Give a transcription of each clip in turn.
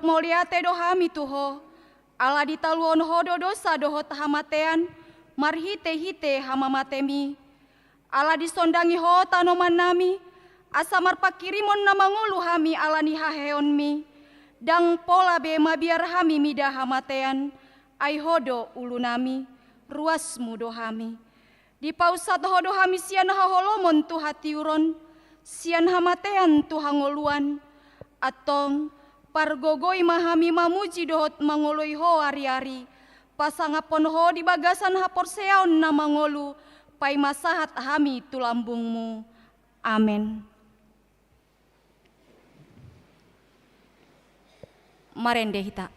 moliate dohami tuho, ala ditaluon hodo dosa doho tahamatean, marhite-hite hamamatemi. Ala disondangi ho tanoman nami, asamar pakirimon na mangulu hami ala ni haheonmi, dang pola be mabiar hami mida hamatean, ai hodo ulu nami, ruas mudo hami. Di pausat hodo hami sian haholomon tu hatiuron, sian hamatean tu hangoluan, atong pargogoi mahami mamuji dohot mangoloi ho ari-ari, pasangapon ho di bagasan haporseaon na mangolu, pai masahat hami tulambungmu. Amen. Marende hita.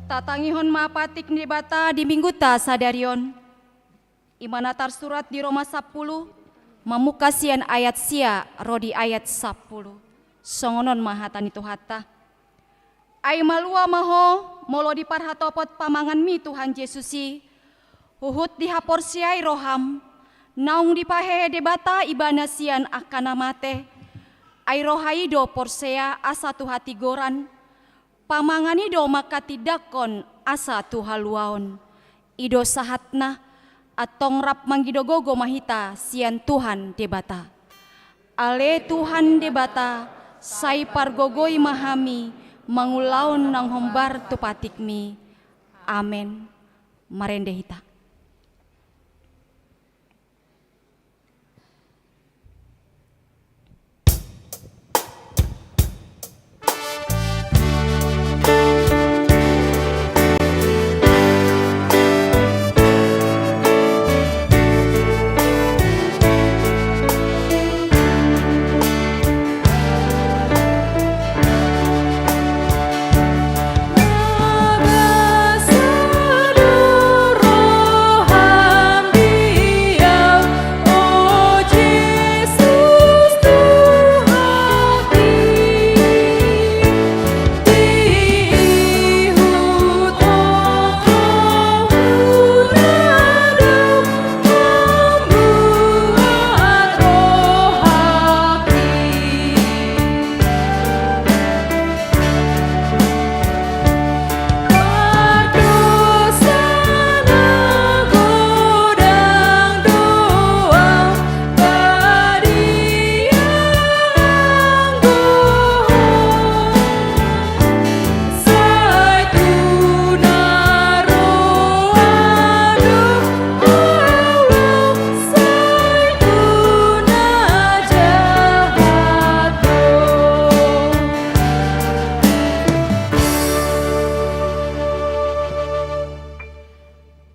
Tatangihon mapatik ni bata di minggu ta sadarion. Imanatar surat di Roma 10, mamukasian ayat sia rodi ayat 10. Songonon mahatan itu hata. Ai malua maho molo di parhatopot pamangan mi Tuhan Yesusi. Huhut di haporsiai roham. Naung di pahehe debata ibanasian akana mate. Ai rohaido porsea asa tuhati goran. Pamanganido maka tidakon asa tuhaluaon. Ido sahatna atong rap manggidogogo mahita sian Tuhan debata. Ale Tuhan debata sai pargogoi mahami mangulaon nang hombar tupatikmi. Amen. Marende hita. Naga saduro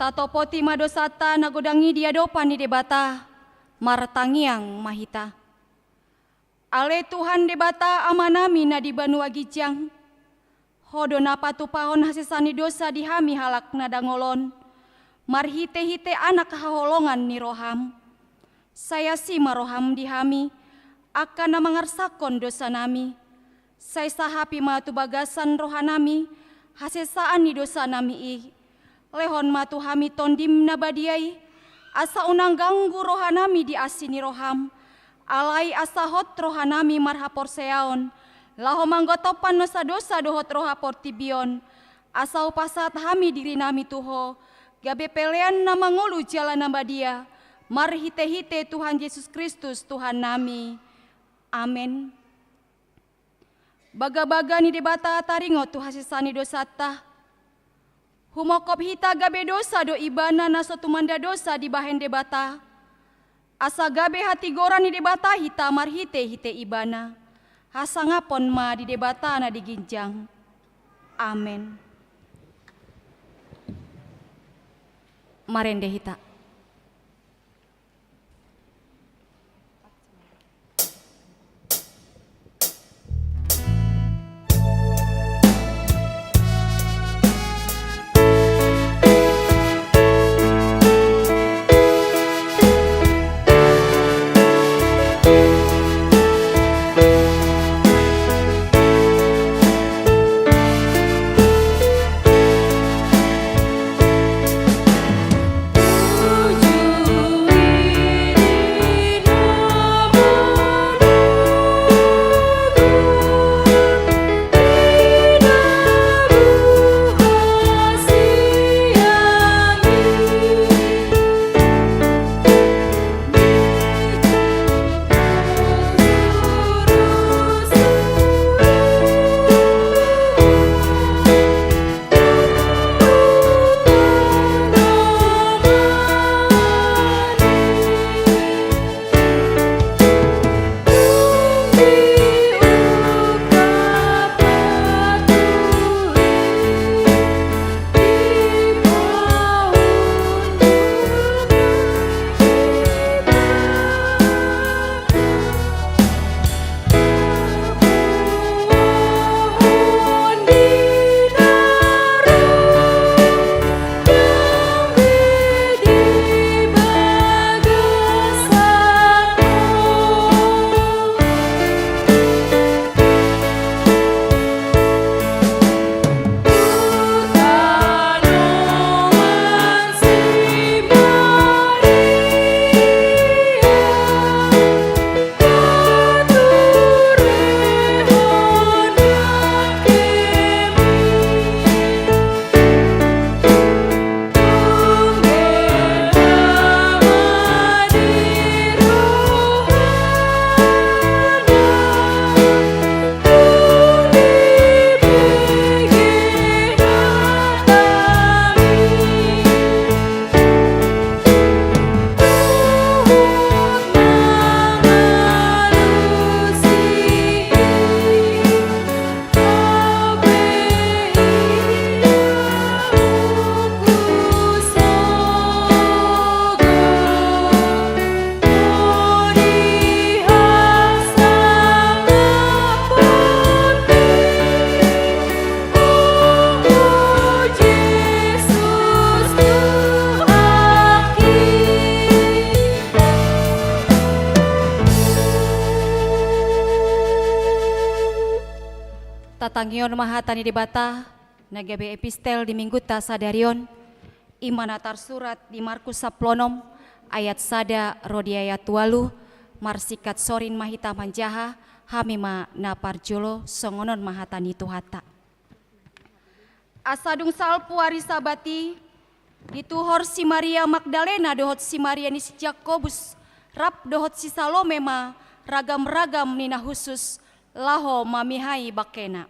tatopoti madosata nagodangi dia dopan di debata martangiang mahita. Ale Tuhan debata amanami na di Banua Gijang. Hodo napa tupahon hasisani dosa dihami halak nadangolon. Marhite-hite anak haholongan ni roham. Saya si maroham dihami akan na mangarsakon dosa nami. Saya sahapi matu bagasan rohanami hasesaan ni dosa nami i. Lehon matu hami tondim nabadiai asa unang ganggu rohanami di asini roham. Alai asa hot rohanami marhapor seaon. Laho manggotopan nosa dosa dohot rohapor tibion. Asa upasat hami diri nami tuho. Gabe pelean nama ngulu jalan nabadia. Marhite-hite Tuhan Yesus Kristus Tuhan nami. Amin. Baga-baga ni debata taringo tu hasisani dosata. Humokop hita gabe dosa do ibana naso tumanda dosa di bahen debata. Asa gabe hati gora ni debata hita marhite-hite ibana. Hasangapon ma di debata na diginjang. Amin. Marende hita. Tatangion mahatani debata nagabe epistel di minggu ta sadarion imanatar surat di Markus saplonom ayat sada rodi ayat 8 marsikat sorin mahita manjaha hamima naparjolo songonon mahatani tuhata asadung salpu ari sabati dituhor si Maria Magdalena dohot si Maria ni si Jakobus rap dohot si Salome ma ragam-ragam nina khusus laho mamihai bakena.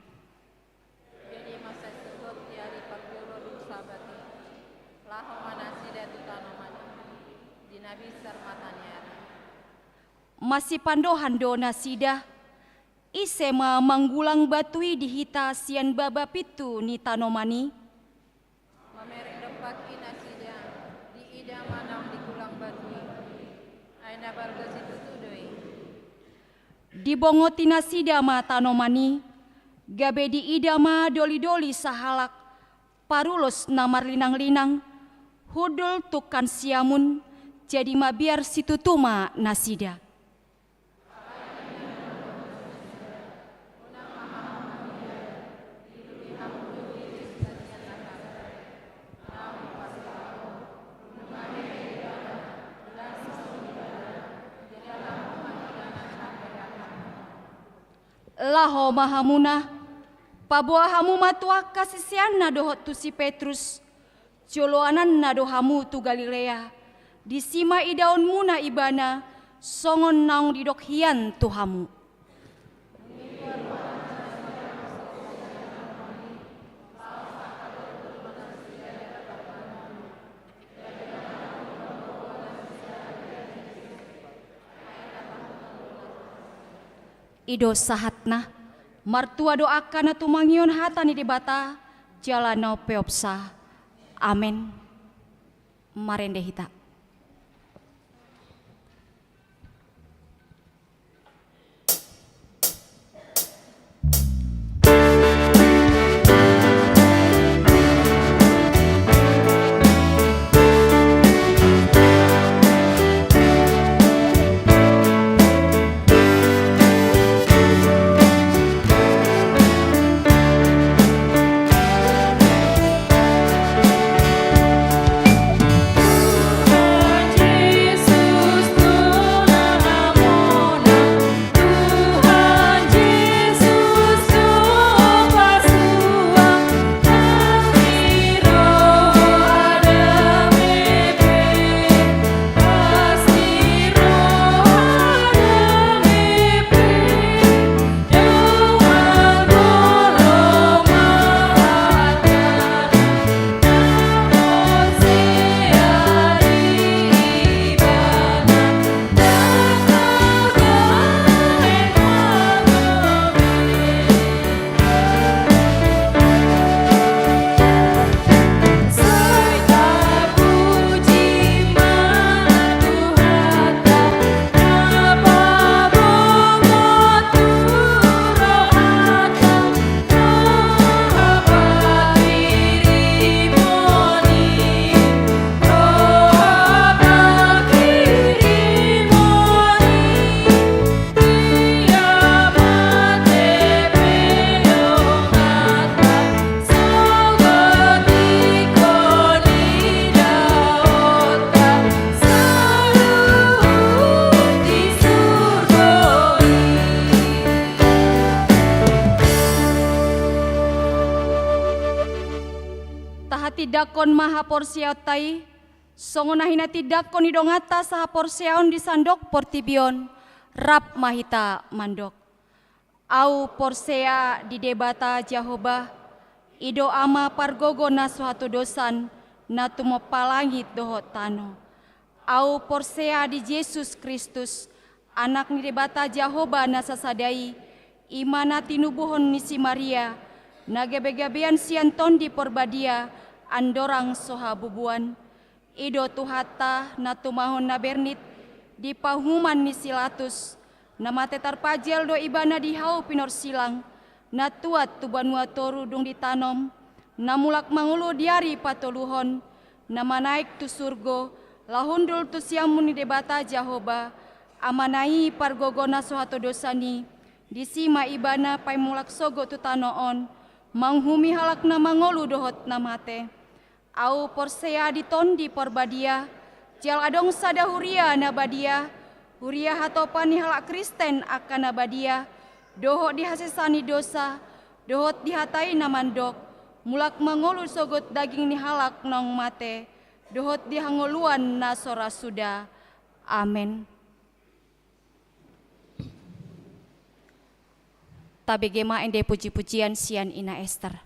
Jadi masa sebut tiari parjolo dung sabati laho manasida tutano mana dinabi sarmataniara. Masih pandohan do nasida ise ma manggulang batui dihita sian baba pitu ni tanomani. Mamereng depak inasida siama daun dikulang batui. Aina barga situ tudoi. Dibongoti nasidama tanomani, gabe di idama doli-doli sahalak, parulos namar linang-linang, hudul tukan siamun, jadi mabiar situtuma nasida. Laho mahamuna, pabua hamu matua kasisian na dohot tu si Petrus, joloanan na dohamu tu Galilea, di sima idaun muna ibana, songon naung didok hian tuhamu. Ido sahatna, martua doakan na tumangion hatani di bata, jalano peopsa. Amen. Marende hita. Tidakon maha porsiatai, songonahina tidakon idongata saha porsiaon di sandok portibion, rap mahita mandok. Au porsea di debata Jehovah, ido ama pargogo na suatu dosan, na tumo palangit dohot tano. Au porsea di Yesus Kristus, anak ni debata Jehovah na sasadai, imana tinubuhon ni si Maria, na gebe-gebean sianton di porbadia, andorang soha bubuan, ido tuhata na tumahon na bernit, di pahuman ni silatus, na mate tarpajel do ibana di hau pinor silang, na tuat tubanua toru dung ditanom, na mulak mangulu diari patoluhon, na manaik tu surgo, lahundul tu siamun ni debata Jehovah, amanai pargogona sohato dosani, di sima ibana pai mulak sogo tu tanoon, manghumi halak na mangolu dohot na mate. Au porsea ditondi porbadia, jal adong sada huria na badia, huria hatopan ni halak Kristen akan na badia, dohot dihasesani dosa, dohot dihatai na mandok, mulak mangolu sogot daging ni halak nong mate, dohot dihangoluan na sora suda. Amen. Tabegema ende puji-pujian sian ina Esther.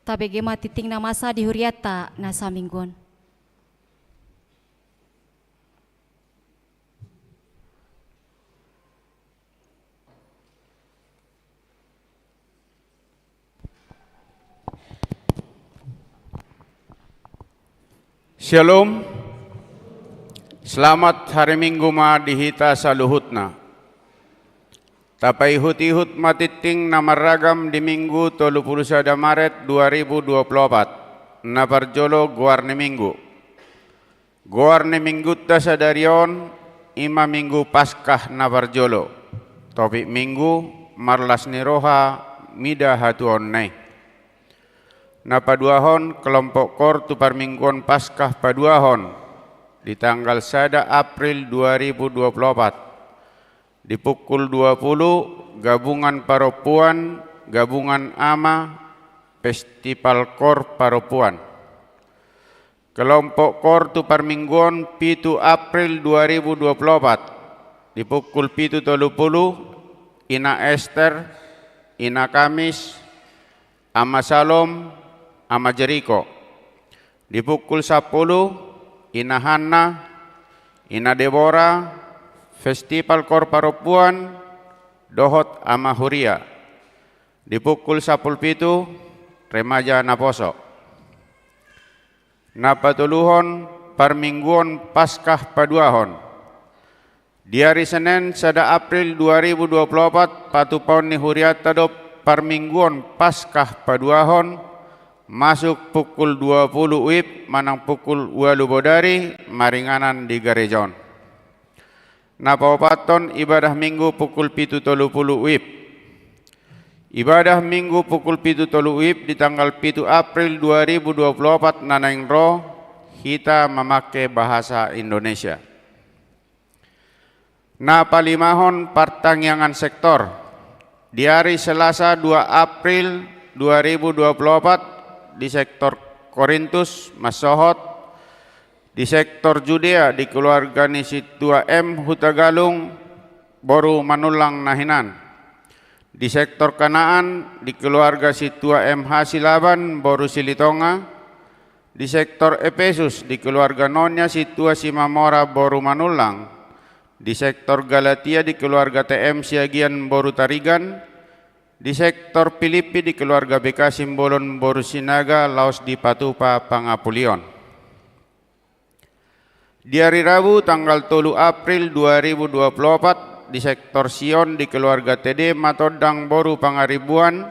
tabegema titing na masa di huriata nasa minggon. Shalom. Selamat hari Minggu ma dihita saluhutna. Tapai hut-ihut matiting namaragam di Minggu 31 Maret 2024. Naparjolo guarne Minggu. Guarne Minggu ta sadarion ima Minggu Paskah naparjolo. Topik Minggu marlas niroha mida hatuon nai. Napaduahon kelompok kor tu parmingguan Paskah paduahon di tanggal 1 April 2024 di pukul 20 gabungan paropuan, gabungan ama, festival kor paropuan. Kelompok kor tu parmingguan 7 April 2024 di pukul 7.30 ina Esther, ina Kamis, ama Salom, ama Jeriko. Di pukul 10 ina Hanna, ina Deborah, festival kor paropuan, dohot ama Huria. Di pukul 10.07 remaja naposo. Napatuluhon parmingguan Paskah paduahon. Di hari Senin 1 April 2024 patupon ni Huria tadop parmingguan Paskah paduahon masuk pukul 20 WIB manang pukul 8 bodari maringanan di gerejon. Napapaton ibadah minggu pukul 7.30 WIB. Ibadah minggu pukul 7.30 WIB di tanggal 7 April 2024 nanang roh kita memakai bahasa Indonesia. Napalimahon pertangyangan sektor. Di hari Selasa 2 April 2024 di sektor Korintus Masohot, di sektor Judea di keluarga Nisit 2M Hutagalung Boru Manulang Nahinan, di sektor Kanaan di keluarga Situa M Hasilaban Boru Silitonga, di sektor Efesus di keluarga Nonya Situa Simamora Boru Manulang, di sektor Galatia di keluarga TM Siagian Boru Tarigan, di sektor Filipi di keluarga BK Simbolon Boru Sinaga Laos di Patupa Pangapulion. Di hari Rabu tanggal 3 April 2024 di sektor Sion di keluarga TD Matodang Boru Pangaribuan,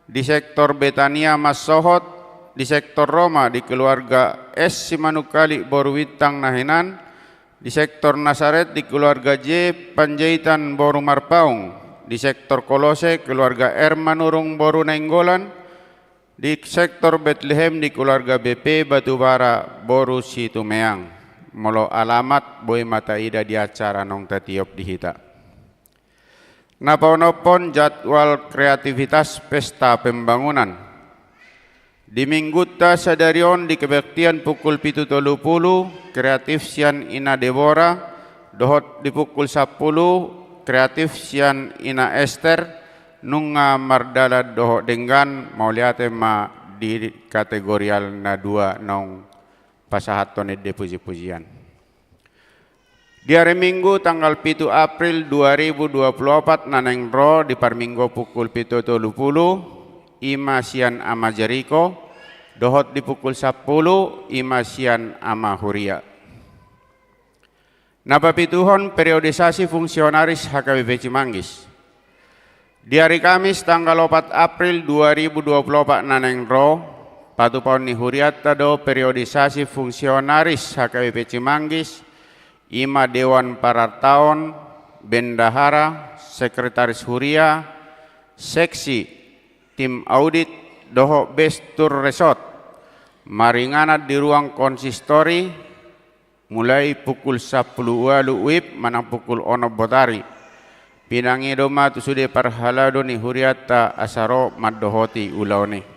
di sektor Betania Masohot, di sektor Roma di keluarga S Simanukali Boru Wintang Nahinan, di sektor Nasaret di keluarga J Panjaitan Boru Marpaung, di sektor Kolose keluarga R Manurung Boru Nainggolan, di sektor Bethlehem di keluarga BP Batubara Boru Situmeang. Molo alamat boy mata ida di acara nong tatiop dihita. Napaunopon jadwal kreativitas pesta pembangunan. Di minggu ta sadarion di kebaktian pukul 7.30 kreatif sian ina Deborah, dohot di pukul 10 kreatif sian ina Esther, nunga mardala dohot dengan mauliate ma di kategorial na 2 nong pasahaton de puji-pujian. Di hari Minggu tanggal 7 April 2024 naneng ro di parminggo pukul 7.30 ima sian ama Jeriko, dohot di pukul 10 ima sian ama Huria. Napapituhon periodisasi fungsionaris HKBP Cimanggis. Di hari Kamis tanggal 4 April 2024 naneng ro patupon ni Huriata do periodisasi fungsionaris HKBP Cimanggis, ima Dewan Parartaon, Bendahara, Sekretaris Huria, Seksi, Tim Audit, Doho Bestur Resort, maringanat di ruang konsistori, mulai pukul 10 WIB manang pukul 6 botari. Pinangi doma tu sude parhalado ni Huriata asaro maddohoti ulaone.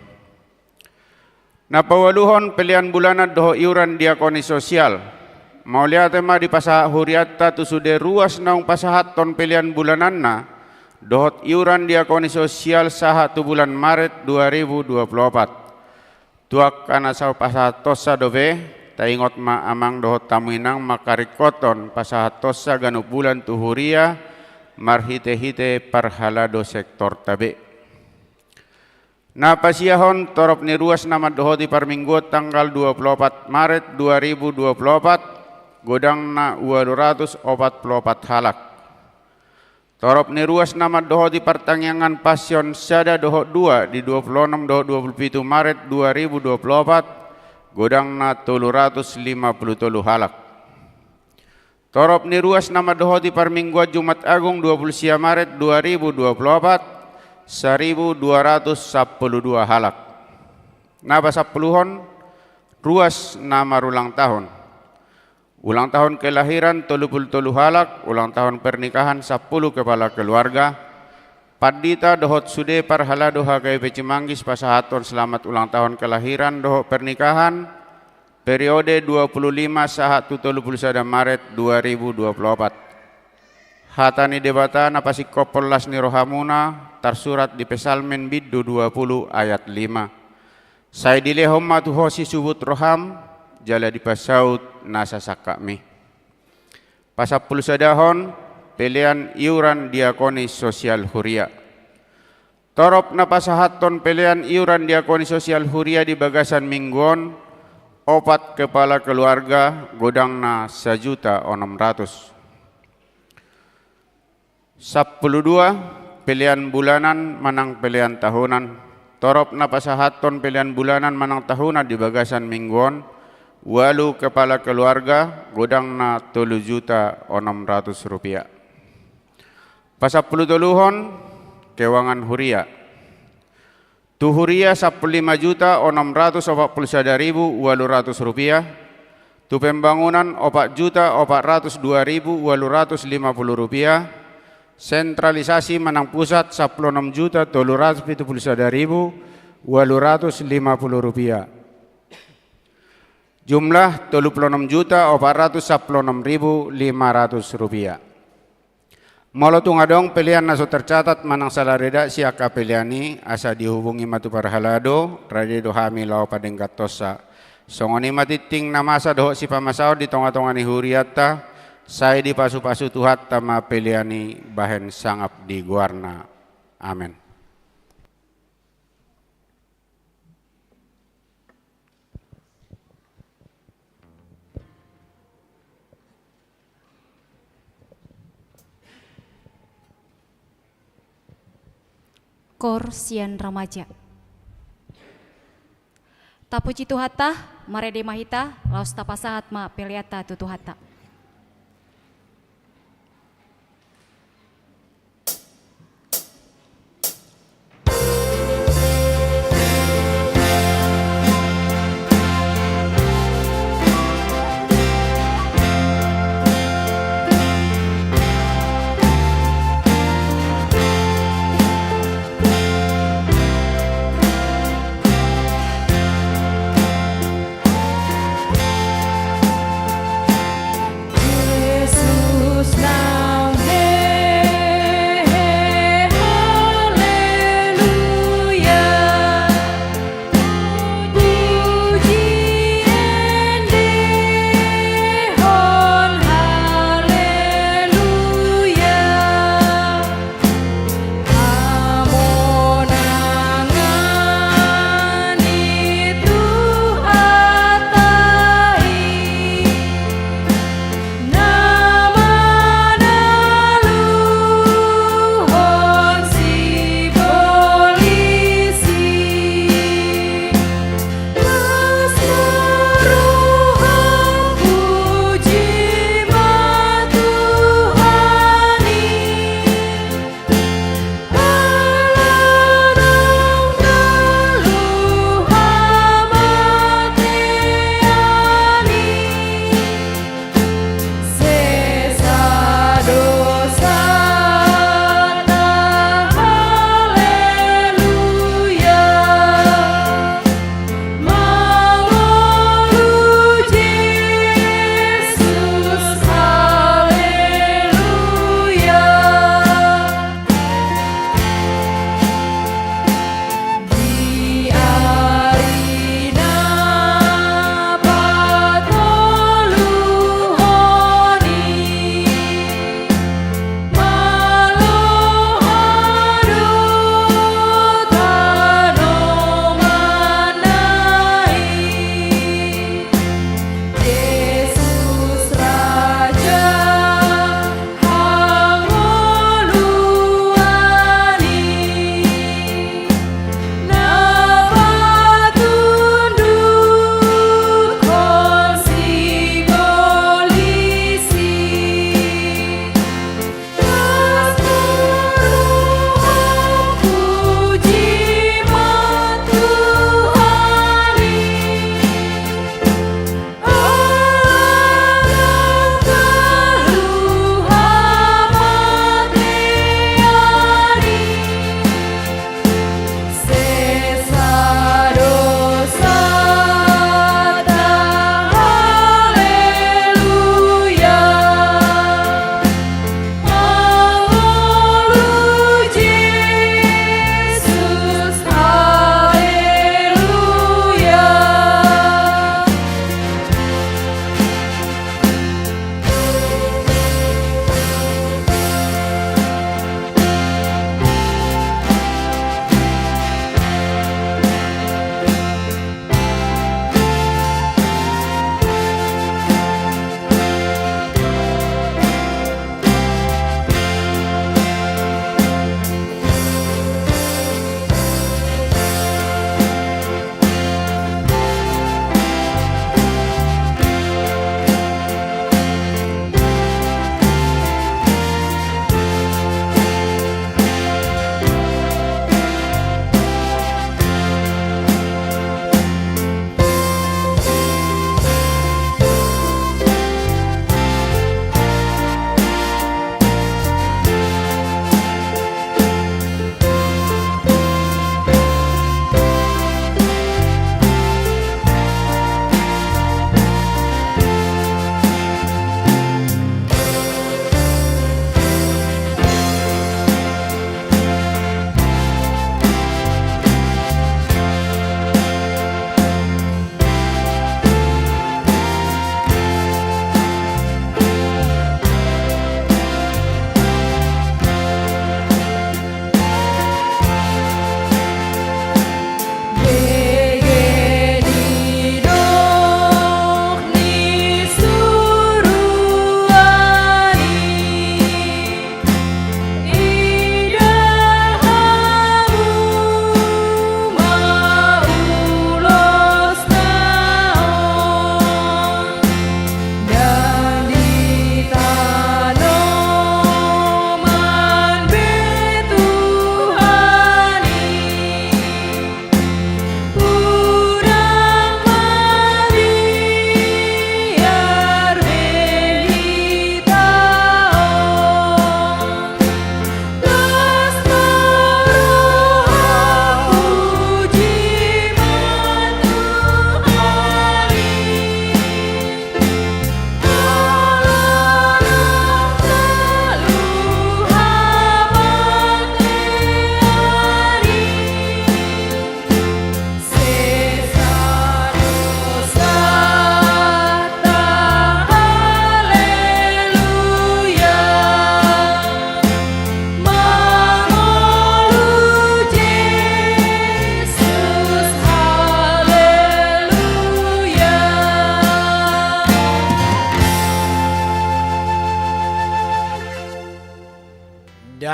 Napawaluhon pilihan bulanan doho iuran diakoni sosial. Mauliate ma di pasah Huriata tu sude ruas naung pasahat ton pilihan bulanan na dohot iuran diakoni sosial saha tu bulan Maret 2024. tuak kana saw pasahatosa dove taingot ma amang dohot tamuinang makarikoton pasahatosa ganuk bulan tuhuria marhite-hite parhalado sektor tabe. Napasiyahon torop ni ruas nama dohoti parminggu tanggal 24 Maret 2024 godang na 244 halak. Torop ni ruas nama dohoti pertangyangan pasion sada dohot 2 di 26 dohot 27 Maret 2024 godang na 353 halak. Torop ni ruas nama dohoti parminggu Jumat Agung 20 Maret 2024 1212 halak. Napa sapuluhon ruas nama ulang tahun. Ulang tahun kelahiran 33 halak, ulang tahun pernikahan 10 kepala keluarga. Padita dohot sude parhala doha KP Cimanggis pasahaton selamat ulang tahun kelahiran dohot pernikahan periode 25 sahat 31 Maret 2024. Hatani debata napasi kopolas ni rohamuna tersurat di Pesalmen Biddu 20 ayat 5. Saya dilehom matuhosi subut roham jala di pasaut nasa sakami. Pasapul sadahon pilihan iuran diakoni sosial huria. Torop na pasahaton pilihan iuran diakoni sosial huria di bagasan mingguon opat kepala keluarga godang na 1.600.000. 12 pilihan bulanan manang pilihan tahunan. Torop na pasahaton pilihan bulanan manang tahunan di bagasan mingguon 8 kepala keluarga godang na 3.600.000 rupiah. Pasapuluh tuluhon kewangan huria. Tu huria 15.641.800 rupiah. Tu pembangunan 4.402.850 rupiah. Sentralisasi Manang Pusat 16.371.850 rupiah. Jumlah 36.416.500 rupiah. Molo tungadong pilihan naso tercatat manang salareda siaka piliani asa dihubungi matu parhalado radio hami lao padengkat tosa. Songoni matiting namasa doho si pamasao di tonga-tonga ni huriata saya di pasu-pasu tuhat tama piliani bahen sangap di guarna. Amin. Kor sian remaja. Tapuci tuhata, marede mahita, laus tapasahat ma peliata tutuhata.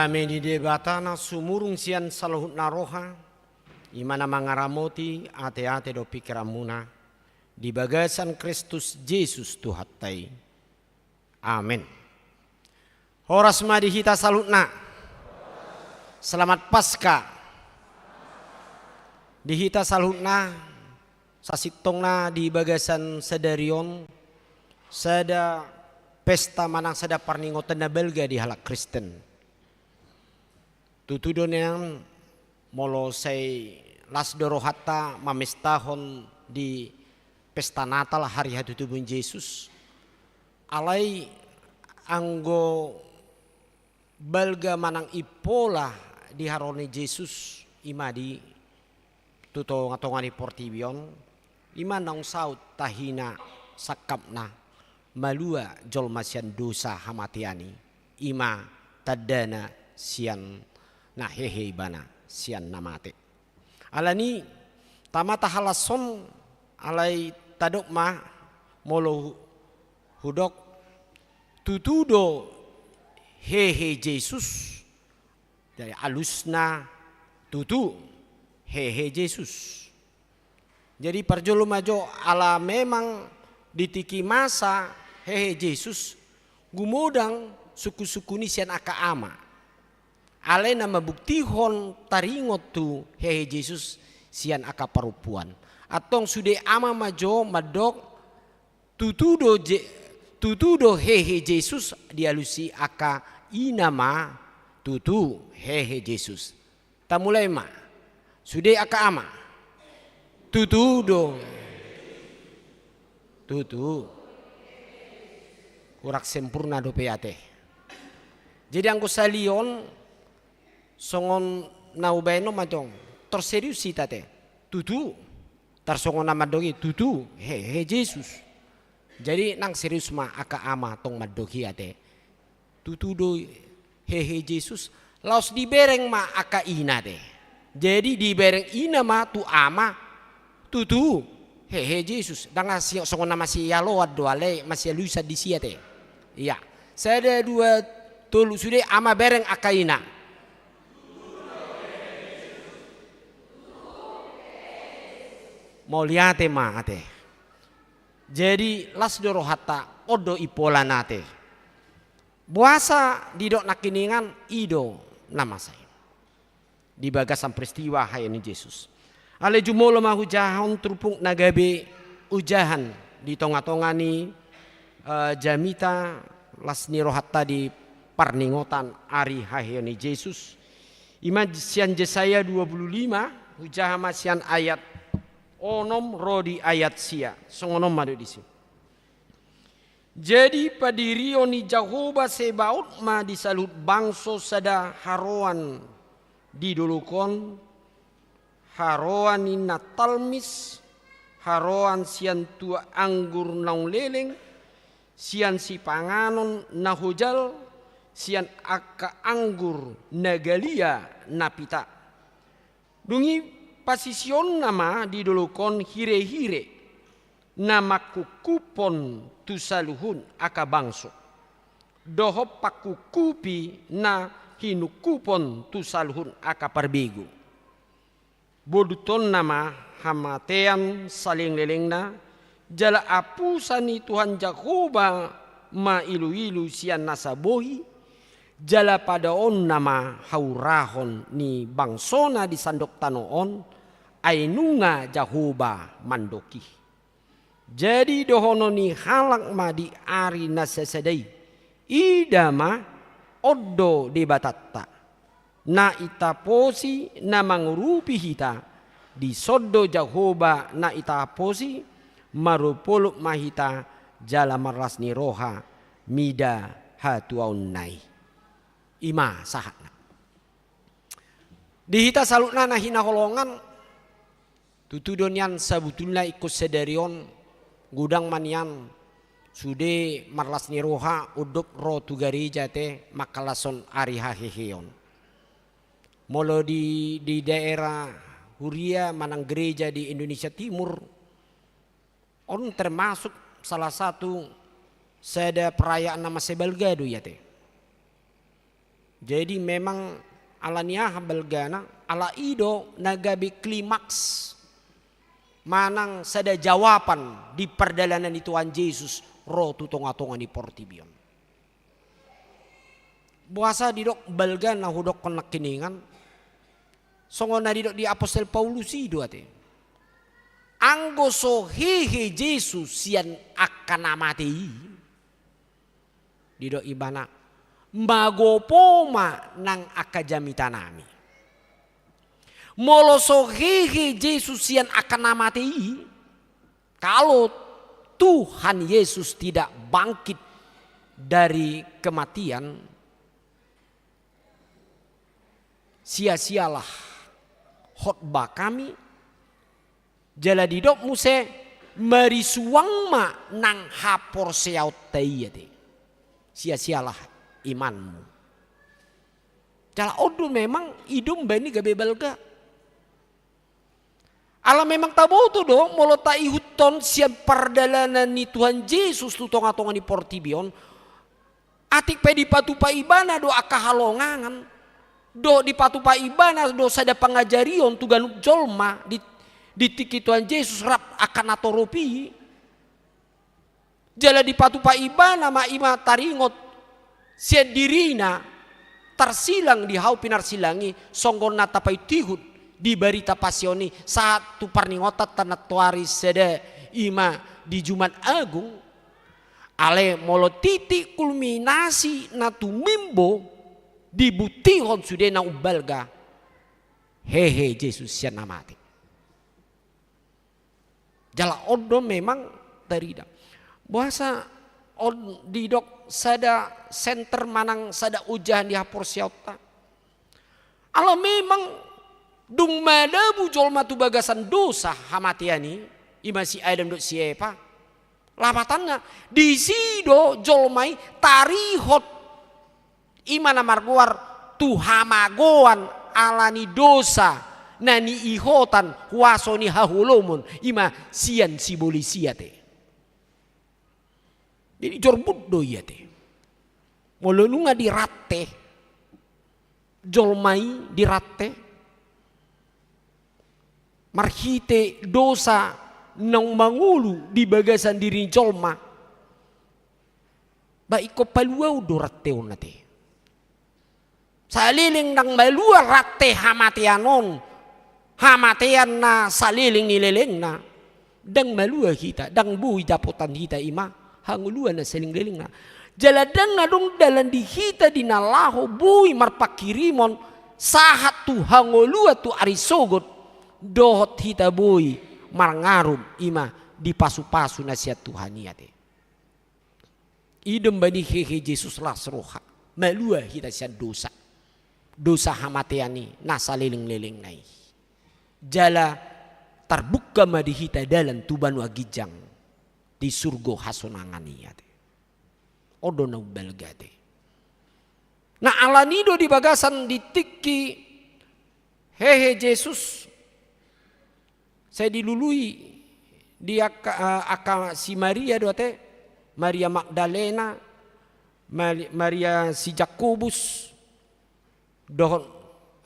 Kami di debatana sumurung sian saluhut naroha, imana mangaramoti ate-ate do pikiramuna, di bagasan Kristus Yesus Tuhattai. Amin. Horas madi hita salutna. Selamat Paskah. Di hita salutna, sasitongna di bagasan sadarion, sada pesta manang sada parningotan na belga di halak Kristen. Tutudon yang molo say lasdoro hatta mamestahon di pesta Natal hari hatutubun Yesus. Alai anggo belga manang ipola di harone Yesus imadi tuto ngatongani portibion ima nang saut tahina sakapna malua jol masian dosa hamatiani ima tadana sian nah hehe bana sian namate alani tamata halason alai tadok ma molo hudok tutudo hehe Yesus dari alusna tutu hehe Yesus. Jadi parjolo majo ala memang ditiki masa hehe Yesus gumodang suku-suku ni sian aka ama. Ale nama buktihon taringot tu hehe Yesus sian aka parupuan. Atong sude ama majo madok tutudo hehe Yesus dialusi aka inama tutu hehe Yesus. Tamulai ma sude aka ama tutudo tutu kurak sempurna do peate. Jadi angko salion songon naubeno majong terserius tate tutu tarsongon nama dogi tutu hehe Yesus. Jadi nang serius ma aka ama tong madogi ate tutu do hehe Yesus laos dibereng ma aka ina de. Jadi dibereng ina ma tu ama tutu hehe Yesus. Danga songon nama si yaloat doale masih lusa di siate. Iya. Saya ada dua tolu sudah ama bereng aka ina. Moliate ma ate. Jadi lasdoro hatta odo ipola nate. Buasa didok nakiningan ido nama saya. Di bagasan peristiwa hayani Yesus. Ale jumolo mahu jahon trupung nagabe ujahan di tonga-tongani jamita lasni rohatta di parningotan ari hayani Yesus. Ima sian Yesaya 25 ujahan masian ayat onom rodi ayat sia songonom madu di sini. Jadi padirioni Jahoba Sebaot ma disalut bangso sada haroan didulukon haroan ina talmis haroan sian tua anggur naung leleng sian si panganon na hujal sian aka anggur nagalia napita dungi pasision nama didulukon hire-hire nama kukupon tusaluhun aka bangso doho pakukupi na hinukupon tusaluhun aka parbegu boduton nama hamatean saling lelengna jala apusani Tuhan Jakoba ma ilu-ilu sian nasabohi jala padaon nama haurahon ni bangsona di sandok tanoon ainunga Jahoba mandoki. Jadi dohono ni halak ma di ari nasasadai idama oddo di batatta na itaposi na mangurupi hita di soddo Jahoba na itaposi marupuluk mahita jala marasni roha mida hatuaun nai ima sahatna dihita salutna na hina holongan tutudonian sabutulna ikut sedarion gudang manian sude marlasni roha udup ro tu gereja te makalason ari haheheon molo di daerah Huria manang gereja di Indonesia Timur on termasuk salah satu sada perayaan nama Sebelgadu ya te Jadi memang alania belgana ala ido nagabi klimaks manang sada jawaban di perjalanan di Tuhan Yesus ro tutonga-tonga di portibion. Buasa didok belgana hudok konak kiningan songon na didok di apostol Paulus ido ate. Anggo so hehe Yesus sian akan amati didok ibana magopoma nang akajami tanami. Moloso hehe Yesus yang akan amati kalau Tuhan Yesus tidak bangkit dari kematian, sia-sialah khotbah kami. Jala didok muse merisuang ma nang hapor seaut taiyate. Sia-sialah imanmu. Jala odo memang hidung bani gabe balga. Ala memang tabo tu do molo ta ihuton siap perdalanan ni Tuhan Yesus tu tonga-tonga ni portibion. Atik pe di patupa ibana do akahalongangan. Do di patupa ibana do sada pangajarion tu ganuk jolma di tiki Tuhan Yesus rap akan atoropi. Jala di patupa ibana ma ima taringot sian dirina tersilang di hau pinar silangi songgon natapai tihut di berita pasioni saat tu parningotat tanat tuari sede ima di Jumat Agung ale molo titik kulminasi na tumimbo dibutihon sudah na ubalga hehe Yesus sian namati jala odo memang terida bahasa on didok sada center manang sada ujahan di hapor siauta ala memang dung madabu jolma tu bagasan dosa hamatiani imasi Adam dok siapa lapatannya di sido jolmai tarihot imana marguar tu hamagoan alani dosa nani ihotan wasoni hahulomon ima sian siboli siate jadi jorbut do yate molonunga dirate jolmai dirate marhite dosa nang mangulu di bagasan diri jolma ba iko paluau do ratteo nate saliling nang malua ratte hamatianon hamatian na saliling nileleng na dang malua kita dang bui dapotan kita ima hanguluan na saling leling na jaladang ngadong dalan di kita dinalaho bui marpakirimon sahat tu hangulua tu arisogot dohot hita boy marangarum ima di pasu-pasu nasihat Tuhaniate. Idem bani hehe Yesus lah seroha malua hita sian dosa. Dosa hamateani nasa leling-leling nai. Jala terbuka madi hita dalam tubanu agijang di surgo hasonanganiate. Odo na belgate. Na alanido di bagasan di tiki hehe Yesus saya dilului di aka si Maria doate Maria Magdalena Maria si Jakobus dohon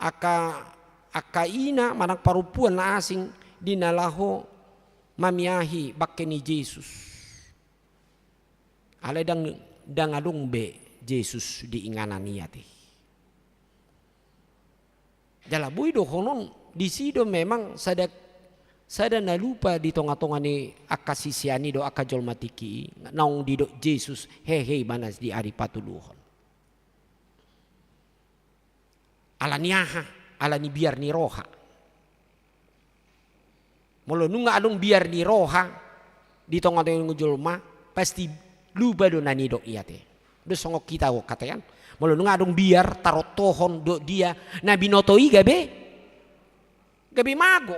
aka ina manak parupuan na asing dinalaho mamiahi bakeni Yesus ale dang adung be Yesus di inganan niate jala bui do honon di sido memang sada na lupa di tonga-tonga ni akasisiani do akajol matiki naung di do Yesus hehe banas di ari patuluhon ala niaha ala ni biar ni roha molo nunga adong biar ni roha di tonga-tonga ngujolma pasti lupa do nani do iate do songok kita wo katayan molo nunga adong biar tarot tohon do dia nabi notoi gabe mago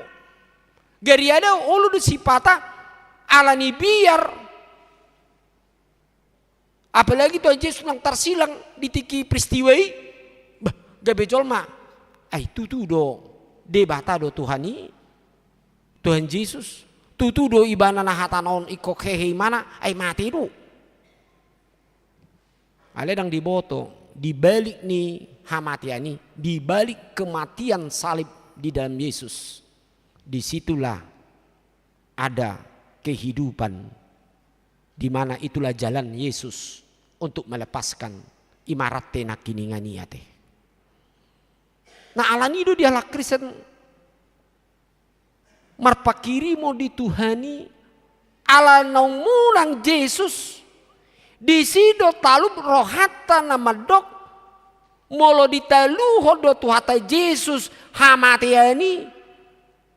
gari ada ulu du sipata alani biar apalagi Tuhan Yesus nang tersilang di tiki peristiwai gabe jolma ai tutu do debata do Tuhan Yesus tutu do ibana na hatanon iko hehe mana ai mati do ale dang diboto dibalik ni hamatiani di balik kematian salib di dalam Yesus. Disitulah ada kehidupan, di mana itulah jalan Yesus untuk melepaskan imarat tena kiningani ate. Nah alani itu dialah Kristen marpakiri mau dituhani ala naumulang Yesus di sido talub rohata nama dok molo ditaluho do tuhata Yesus hamatiani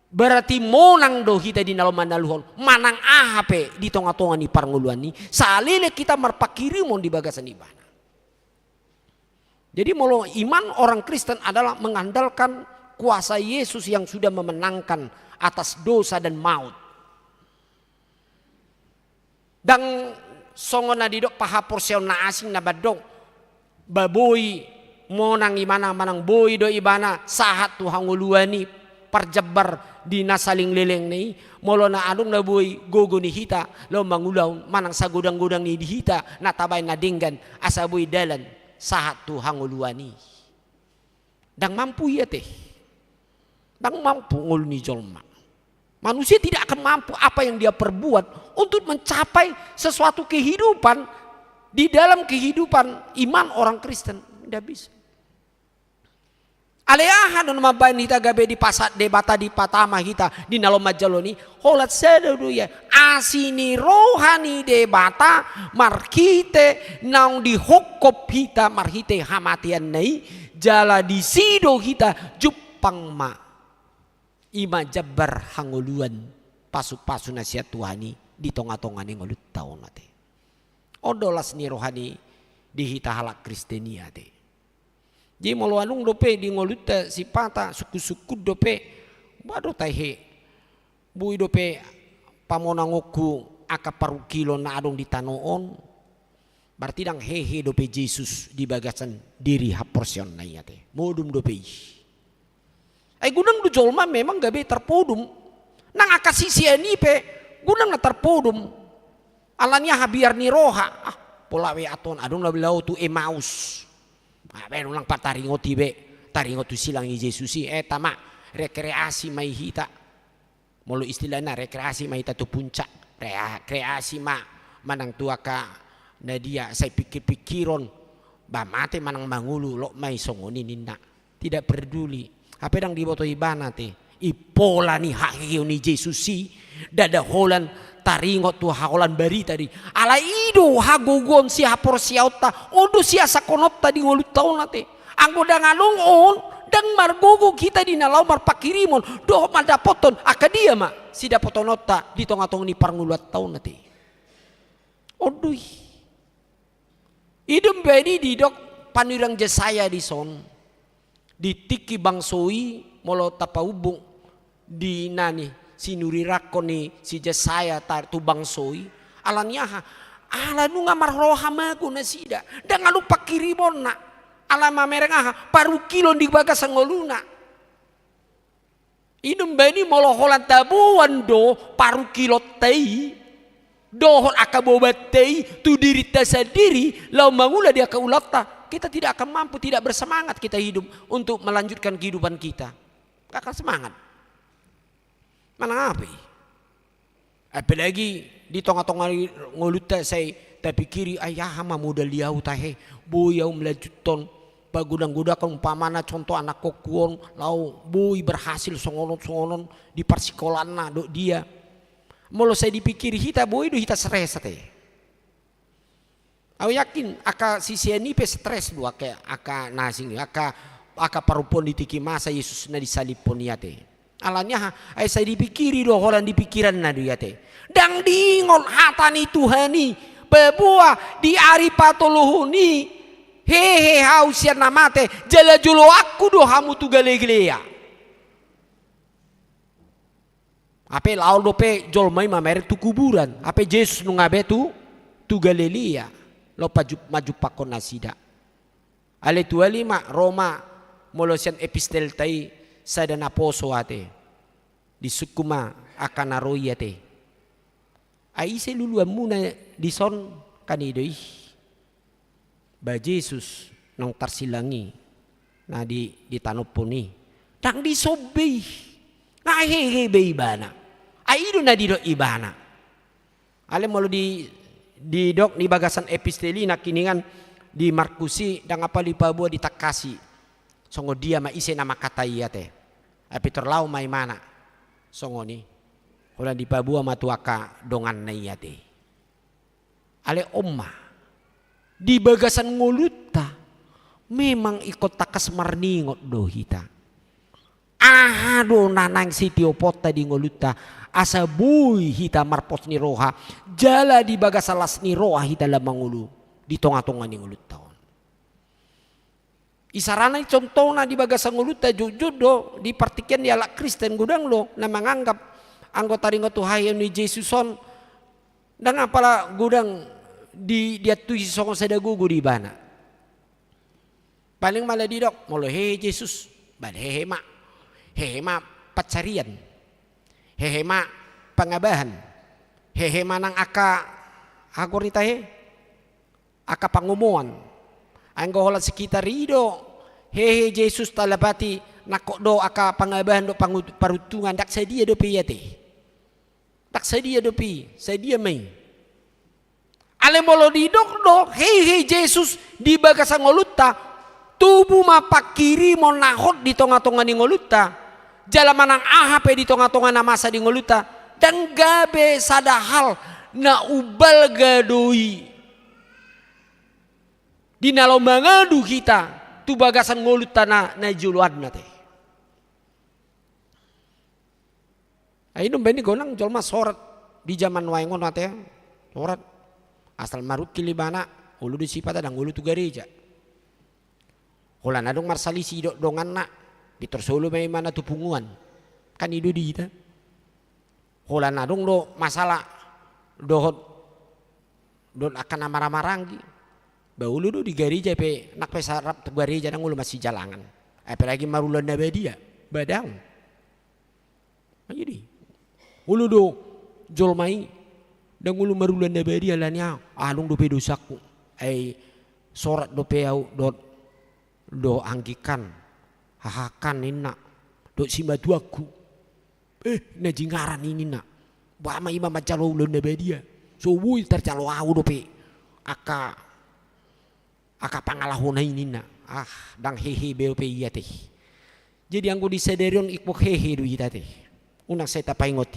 berarti monang do kita di dalam manaluhon manang ahape di tonga-tonga ni parnguluan ni salile kita marpakiri mon di bagasan ibana. Jadi molo iman orang Kristen adalah mengandalkan kuasa Yesus yang sudah memenangkan atas dosa dan maut. Dan songon na didok paha porsion na asing na badok baboy monang imana manang boy do ibana sahat tu hanguluani parjabar di nasaling leleng ni molo na adong na boy gogo ni hita lo mangulaw manang sa gudang-gudang ni dihita na tabay na dinggan asa boy dalan sahat tu hanguluani dang mampu ya teh dang mampu ngul ni jolma. Manusia tidak akan mampu apa yang dia perbuat untuk mencapai sesuatu kehidupan di dalam kehidupan iman orang Kristen. Tidak bisa. Aleahan dan mabain kita gabe di pasat debata di patama kita di nalom majaloni holat sedu ya asini rohani debata markite naung di hokop kita marhite hamatian nei jala di sido kita jupang ma ima jabar hanguluan pasu-pasu nasihat Tuhani di tonga-tonga ni ngolut taon nate odolas ni rohani di hita halak Kristenia te. Jadi malu anung dope di ngoluta si pata suku-suku dope bado taihe bui dope pamonangoku aka paru kilo na adong di tanoon berarti dang hehe dope Yesus di bagasan diri haporsion na yate modum dope gudang du jolma memang gabe terpodum nang aka sisiani pe gudang na terpodum alanya habiar ni roha pola we aton adong na bilau tu Emaus. Ben ulang pataringo tibe taringo tu silang Yesusi tama rekreasi mai hita molo istilahnya rekreasi mai hita tu puncak rekreasi manang tua ka nadia saya pikir-pikiron ba mate manang mangulu lo mai songoni ninda tidak peduli apa dang diboto ibana te ipola ni hakio ni Yesusi dada holan taringo tu haolan bari tadi ala ido hagogon si hapor siauta odo si asakonot tadi ngolut taon nate anggo danganong on dang margogo kita di nalau marpakirimon doh madapoton akadia ma si dapotonota di tonga-tong ni parnguluat taon nate odoi idem bedi di dok panirang Jesaya di son di tiki bangsoi molo tapaubung di nani sinuri rakoni si Jesaya tar tu bangsoi alanya ala nu ngamar roha magu na sida dan alu pakirimon na ala mamereng paru kilo di bagas ngoluna inum bani molo holan tabuan do paru kilo tei dohon akabobat tei tu diri sendiri lau mangula dia kaulata kita tidak akan mampu tidak bersemangat kita hidup untuk melanjutkan kehidupan kita gak akan semangat. Mana apa? Apalagi di tengah-tengah ngoluta saya tapi kiri ayah hama modal liau tahe boyau melajuton bagudang-gudang umpamana contoh anak kokuon lau boy berhasil songonon di persikolan do dia molo saya dipikiri hita boy do hita stres teh. Aku yakin aka sisiani pe stres dua kayak aka nasing aka parupon ditiki masa Yesus na disalipon yate. Alanya saya dipikiri doh orang dipikiran na dia teh dang dingon hatani Tuhani bebuah di ari patoluhuni hehe hausian namate jala julo aku do hamu tu gale-galea ape lau dope jol mai mamer tu kuburan ape Yesus nu ngabe tu Galilea lo maju pakon nasida ale tu lima Roma molosian epistel tai sadana poso ate di sukuma akan naroy ate ai se luluan muna di son kanidoi ba Jesus nang tarsilangi Nah di tanupuni dang disobei. Nah hehe be ibana. Aido na di dok ibana. Ale malu di dok di bagasan episteli nak kiningan di Markusi dang apa di Papua di Takasi. Songo dia ma ise nama kata iya teh. Api terlau mai mana. Songo ni. Kalau di Papua matuaka dongan na iya teh. Ale omma di bagasan ngoluta memang ikut takas marningot do hita. Do nanang sitiopot tadi ngoluta asa bui hita marpos ni roha jala di bagasalas ni roha hita lamangulu di tonga-tonga ni ngoluta. Isarana contohna di bagasan ngoluta jujur do di partikian di ala Kristen gudang lo na menganggap anggota ringo Tuhan ni Jesuson dan apalah gudang di dia tuh songo seda gugu di bana. Paling malah di dok molo he Yesus bad hehe mak pacarian hehe mak pangabahan hehe manang aka agorita aka pangumuan anggo hola sekitar ido hehe Yesus talabati nakok do aka pangabahan do parutungan dak sedia do piyate dak sedia do pi sedia mai ale molo di dok do hehe Yesus di bagasan ngoluta tubuh mapak kiri mau nahot di tonga-tonga ni ngoluta jala manang ahape di tonga-tonga na masa di ngoluta dan gabe sadahal na ubal gadoi di nalomangadu kita tu bagasan ngoluta na juluan na teh. Ayo beni gonang jolma sorat di zaman waingon na teh sorat asal marut kilibana ulu disipata dan ulu tu gereja. Hola nadong marsalisi do dongan na ditersolo may mana tupunguan kan ido di kita. Hola nadong do masalah dohot don akan amara-maranggi. Baulu do di gereja pe nak pe sarap tu gereja nang ulu masih jalangan. Apalagi marulan na badia badang. Jadi ulu do jolmai dang ulu marulan na badia lanya alung do pe dosaku. Sorat do pe au do anggikan hahakan nina do simaduaku na jingaran ini na bama ima macalo ulun na bedia so wui tercalo au do pe aka pangalahona ini na dang hehe be pe iya teh. Jadi anggo disadarion ikpo hehe do ita teh unang saya tapai ngot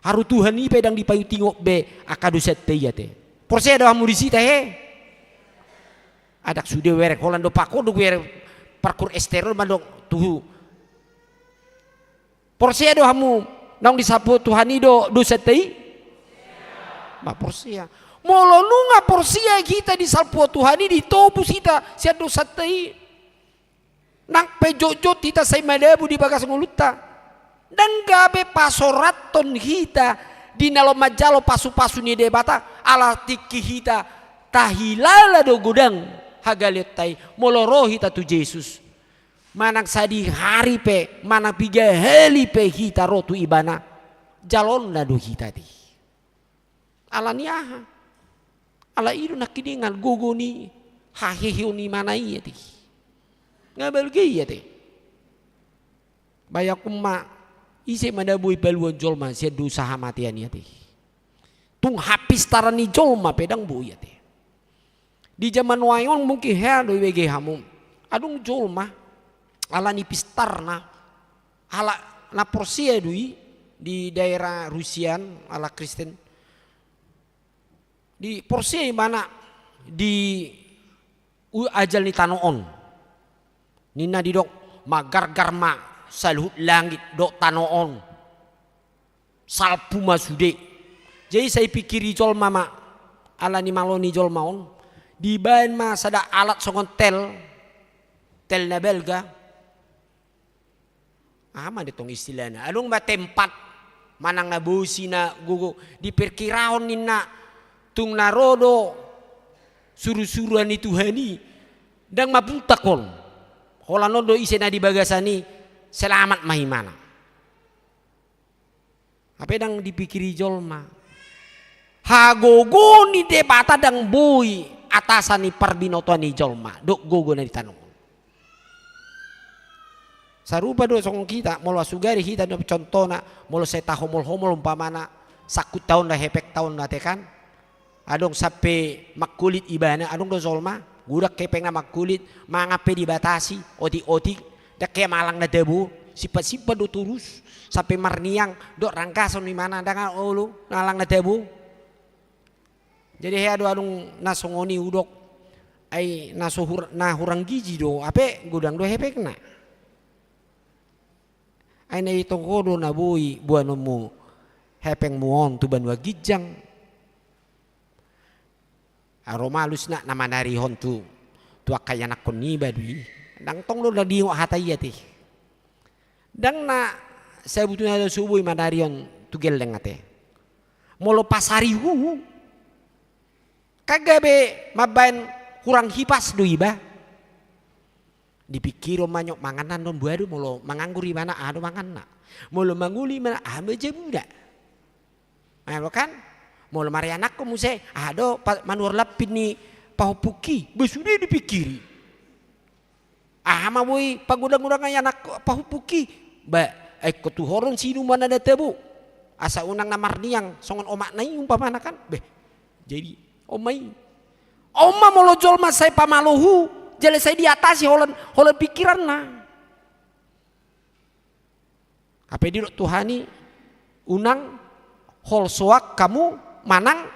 haru Tuhan ipe dang dipayu tingok be aka doset teh iya teh porse do hamu disita adak sude werek Holando pako do werek parkur esterol mandok tuhu porsia do hamu nang disapu Tuhani do setei ma porsia molo nunga porsia kita disapu Tuhani ditobus kita sia do setei nang pejojo kita sai madabu di bagas nguluta dan gabe pasoraton kita di nalo majalo pasu-pasu ni debata ala tiki kita tahilala do gudang hagaletai molorohi tatu Yesus manang sadi hari pe manang piga heli pe hita rotu ibana jalon na do hita di ala niaha ala idu nakidingan gogo ni hahehe ni mana iya ti ngabal iya ti bayakumma ise madabui peluan jolma sia dusaha matian iya ti tung hapis tarani jolma pedang bu iya ti. Di zaman wayon mungkin her do wege hamu adung jolma ala nipis tarna ala na porsia dui di daerah Rusian ala Kristen di porsia mana di ajal ni tanoon nina di dok magar-gar ma saluhut langit dok tanoon salpu masude jadi saya pikiri jolma ma ala ni maloni jolmaon di bahan mah sada alat songon tel na belga ama ditong istilahnya alung ba tempat manang ngabusi na gugu di perkiraon nina tung narodo suru-suruan itu hani dang mabutakon holano do isena di bagasani selamat mahimana apa dang dipikiri jolma hagogo ni debata dang bui atasan ni parbinoto ni jolma dok gogo na ditanong Sarupa do song kita molo sugari kita do contohna molo saya homol-homol umpamana sakut tahun dah hepek tahun dah tekan adong sampai makulit ibana adong do zolma gudak kepeng na makulit mangape dibatasi otik-otik dak kayak malang na debu sifat-sifat do turus sampai marniang do rangkason di mana dengan ulu nalang na debu. Jadi he adong nasongoni udok ai hurang gizi do ape gudang do hepek na ai na itong kodo na bui buano mo hepeng muon tu banwa gijang aromalus na namanarihon tu akaya nak koni badui dang tong lo na diyo hatayati dang na saya butuh na subuh manarion tu geleng ate molo pasari hu kagabe mabain kurang hipas do iba dipikir manyok manganan don buadu molo mangangguri mana ado mangan nak molo manguli mana ado jebuda ayo kan molo mari anak ko muse ado manur lapin ni pahupuki besudah dipikiri ama boy pagudang-udang anak pahupuki ba ketuhoron sinu mana ada tebu asa unang namarniang songon omak nai umpamana kan beh jadi omai oma molo jolma saya pamaluhu jale saya diatasi holan pikiran na apa di Tuhani unang hol soak kamu manang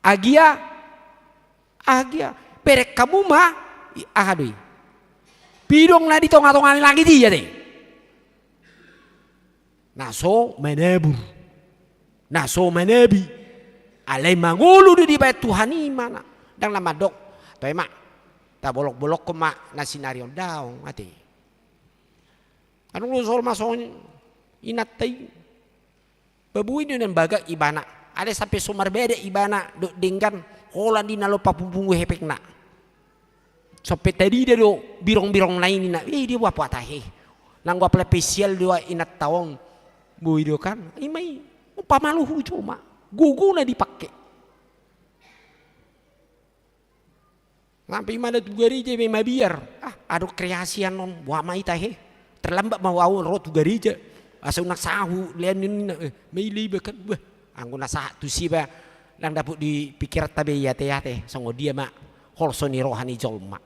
agia perek kamu mah ahadui pidong na di tonga-tongan lagi dia deh naso menebi alai mangulu di bait Tuhani mana dang lama dok toy mak ta bolok-bolok ko mak na sinaryo daw ati anong sol mason inat tay babuin yun ang baga ibana ada sampai sumar bede ibana do dinggan holan di nalo papumbungu hepek na sampai tadi dia do birong-birong lain na dia wapa tahe nang wapa spesial dua inat tawong bui do kan imai pamaluhu cuma gugu na dipakai sampai mana tu garija me mabiar ado kreasian non wa mai tahe terlambat mau awon ro tu garija asa unak sahu lenin mai libe kan wah anggo na sah tu siba lang dapuk dipikir tabe yate songo dia mak holsoni rohani jolma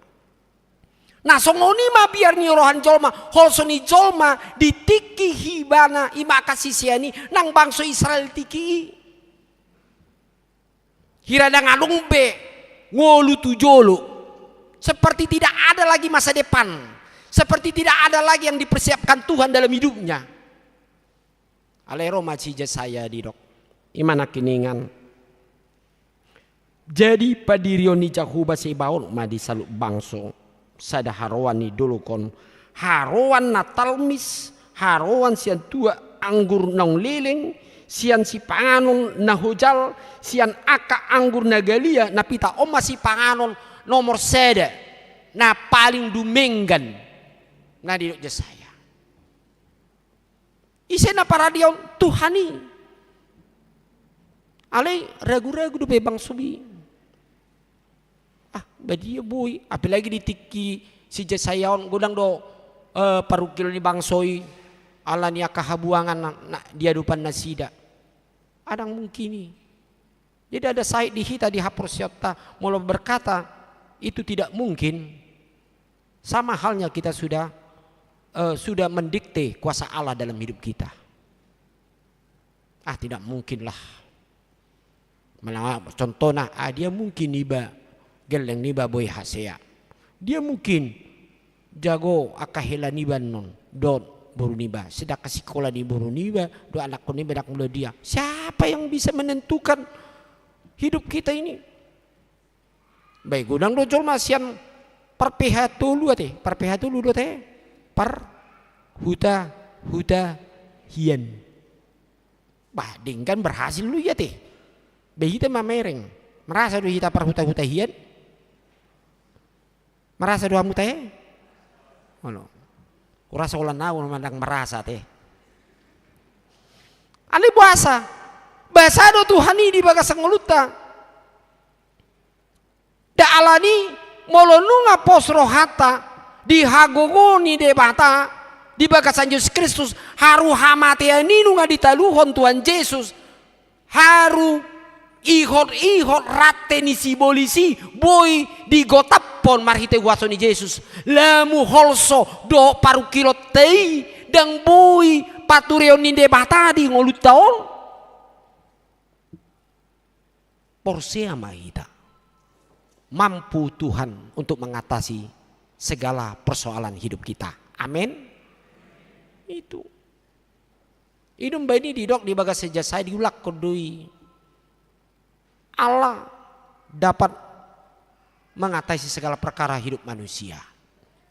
nah songo ni ma biar ni rohani jolma holsoni jolma ditiki hibana ima kasisiani nang bangso Israel tiki hiradang alung be ngolu tu jolo seperti tidak ada lagi masa depan seperti tidak ada lagi yang dipersiapkan Tuhan dalam hidupnya alero macija saya di dok imana kiningan jadi padirioni jahuba sebaon ma di saluk bangso sada harowan ni dulu kon harowan natalmis harowan sian tua anggur nong leleng sian si panganon na hojal sian aka anggur nagalia na pita oma si panganon nomor seda na paling dumenggan na di saya isi na paradion Tuhani alai ragu-ragu do bang subi badia boy apalagi ditiki si jasayaon godang do parukil ni bangsoi ala ni kahabuangan na dia dupan nasida adang mungkin ni jadi ada Said di hita di haprosyata mula berkata itu tidak mungkin sama halnya kita sudah mendikte kuasa Allah dalam hidup kita tidak mungkin lah contohnya dia mungkin niba geleng niba boy hasea dia mungkin jago akahela niba non don buru niba sedang kasih sekolah di buru niba do anak ko niba dak mula dia siapa yang bisa menentukan hidup kita ini baik gudang do jol masian perpehatulu do teh par huta hian bading kan berhasil lu ya teh behita mamereng merasa do hita par huta hian merasa do amu teh ono kurasa ulan naon mandang merasa teh ali bahasa do Tuhani di bagas ngoluta da alani molonunga posrohata dihagogoni debata di bagasan Yesus Kristus haru hamatea ninu ngaditaluhon Tuhan Yesus haru ihot rateni sibolisi boy digotapon marhite wasoni Yesus lamu holso do paru kilot tei dang boy patureon ninde batadi ngolut taon porsea mahita mampu Tuhan untuk mengatasi segala persoalan hidup kita. Amin. Itu idum bani didok di bagas seja saya diulak kodui Allah dapat mengatasi segala perkara hidup manusia.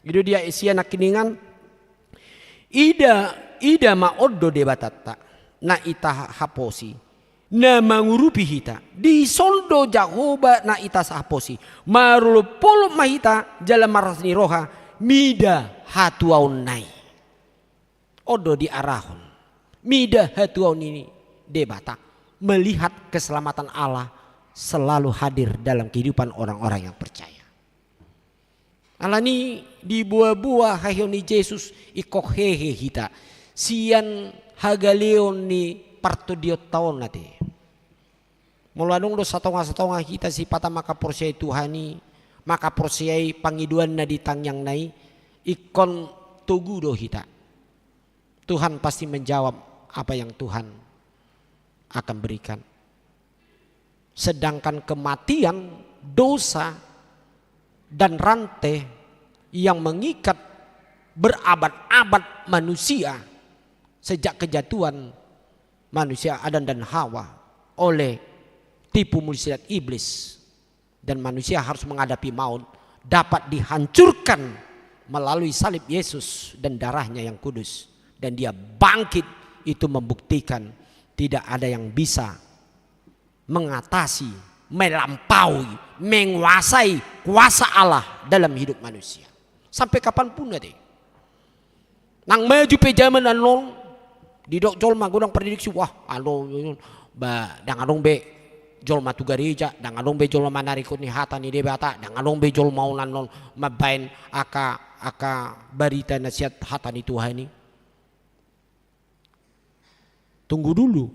Itu dia isia nak kiningan ida ma oddo debatata na ita haposi na mangurupi hita di soldo jahoba na ita haposi marul polo mahita jalan marasni roha mida hatuaun nai odo di arahon mida hatuaun ini debata melihat keselamatan Allah selalu hadir dalam kehidupan orang-orang yang percaya. Allah ni di buah-buah hayoni Yesus ikok hehe hita sian hagaleon ni parto diot taon nate. Muladong do satonga kita si pata maka porsiai Tuhani maka porsiai pangiduan na ditangyang nai ikon tugu do hita. Tuhan pasti menjawab apa yang Tuhan akan berikan. Sedangkan kematian, dosa, dan rantai yang mengikat berabad-abad manusia sejak kejatuhan manusia Adam dan Hawa oleh tipu muslihat iblis dan manusia harus menghadapi maut dapat dihancurkan melalui salib Yesus dan darahnya yang kudus. Dan dia bangkit, itu membuktikan tidak ada yang bisa mengatasi, melampaui, menguasai kuasa Allah dalam hidup manusia. Sampai kapanpun nanti. Nang maju pe zaman anon di dok jol magudang prediksi wah alo ba dang anong be jol matu gereja dang anong be jol manarikot ni hata ni debata dang anong be jol mau nanon mabain aka barita nasihat hata ni Tuhan ini. Tunggu dulu.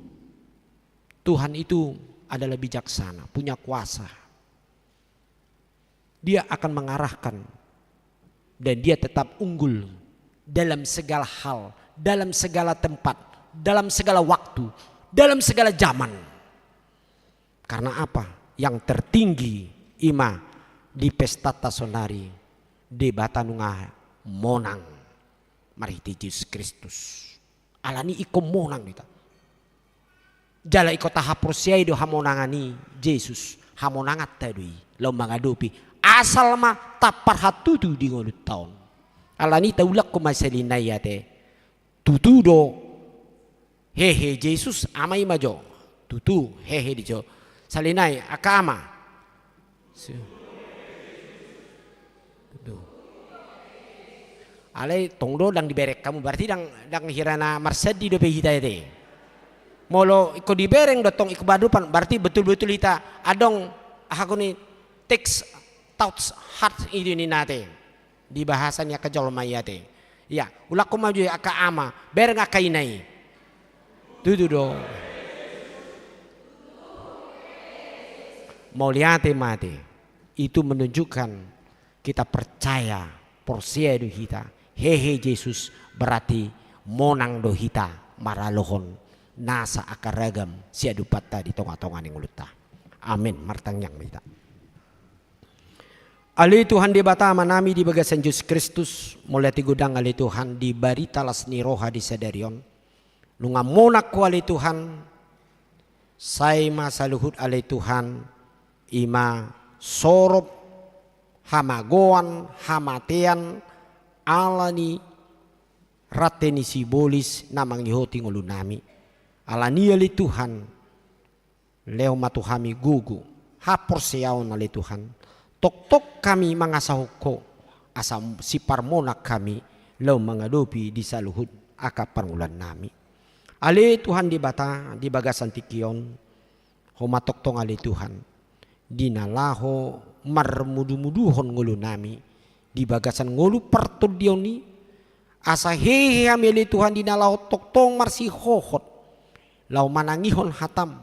Tuhan itu adalah bijaksana, punya kuasa. Dia akan mengarahkan dan dia tetap unggul dalam segala hal, dalam segala tempat, dalam segala waktu, dalam segala zaman. Karena apa? Yang tertinggi ima di pesta tasonari di batanunga monang mariti Yesus Kristus. Alani iko monang kita. Jala iko tahaporsiai do hamonangani Yesus hamonangat tadi lo mangadopi asal ma tapar hatutu di ngolut taon. Alani taulak ko masalinay yate tutu do hehe Yesus amay majo tutu hehe di jo salinay akama tutu alay tongdo dang diberek kamu berarti dang hirana marsadi do pehitayate. Molo iko dibereng dotong iko badupan berarti betul-betul kita adong aku ni teks thoughts heart ini nate di bahasanya kejolmayate ya ulak ko maju aka ama bereng aka inai tutu do moliate mate itu menunjukkan kita percaya porsia do kita hehe Yesus berarti monang do kita maralohon nasa akaragam siadupat tadi tonga-tonga ning ulutta. Amin. Martang yang kita. Ali Tuhan di bata manami di bagasan Yesus Kristus mulai gudang ali Tuhan di barita lasni roha di sadarion. Lunga monak ko ali Tuhan say masaluhut ali Tuhan ima sorop hamagoan hamatean alani rateni sibolis namang ihoti ngulunami. Alania li Tuhan leo matuhami gugu hapor siyaon ali Tuhan tok kami mangasahuko asam siparmonak kami leo mengadopi di saluhut akapan ulan nami ali Tuhan di bata di bagasan tikion homatok tong ali Tuhan dinalaho marmudu-muduhon ngulu nami di bagasan ngulu pertudioni Asa hehe hamili Tuhan di nalau toktong marsi hohot. Lau manangihon hatam.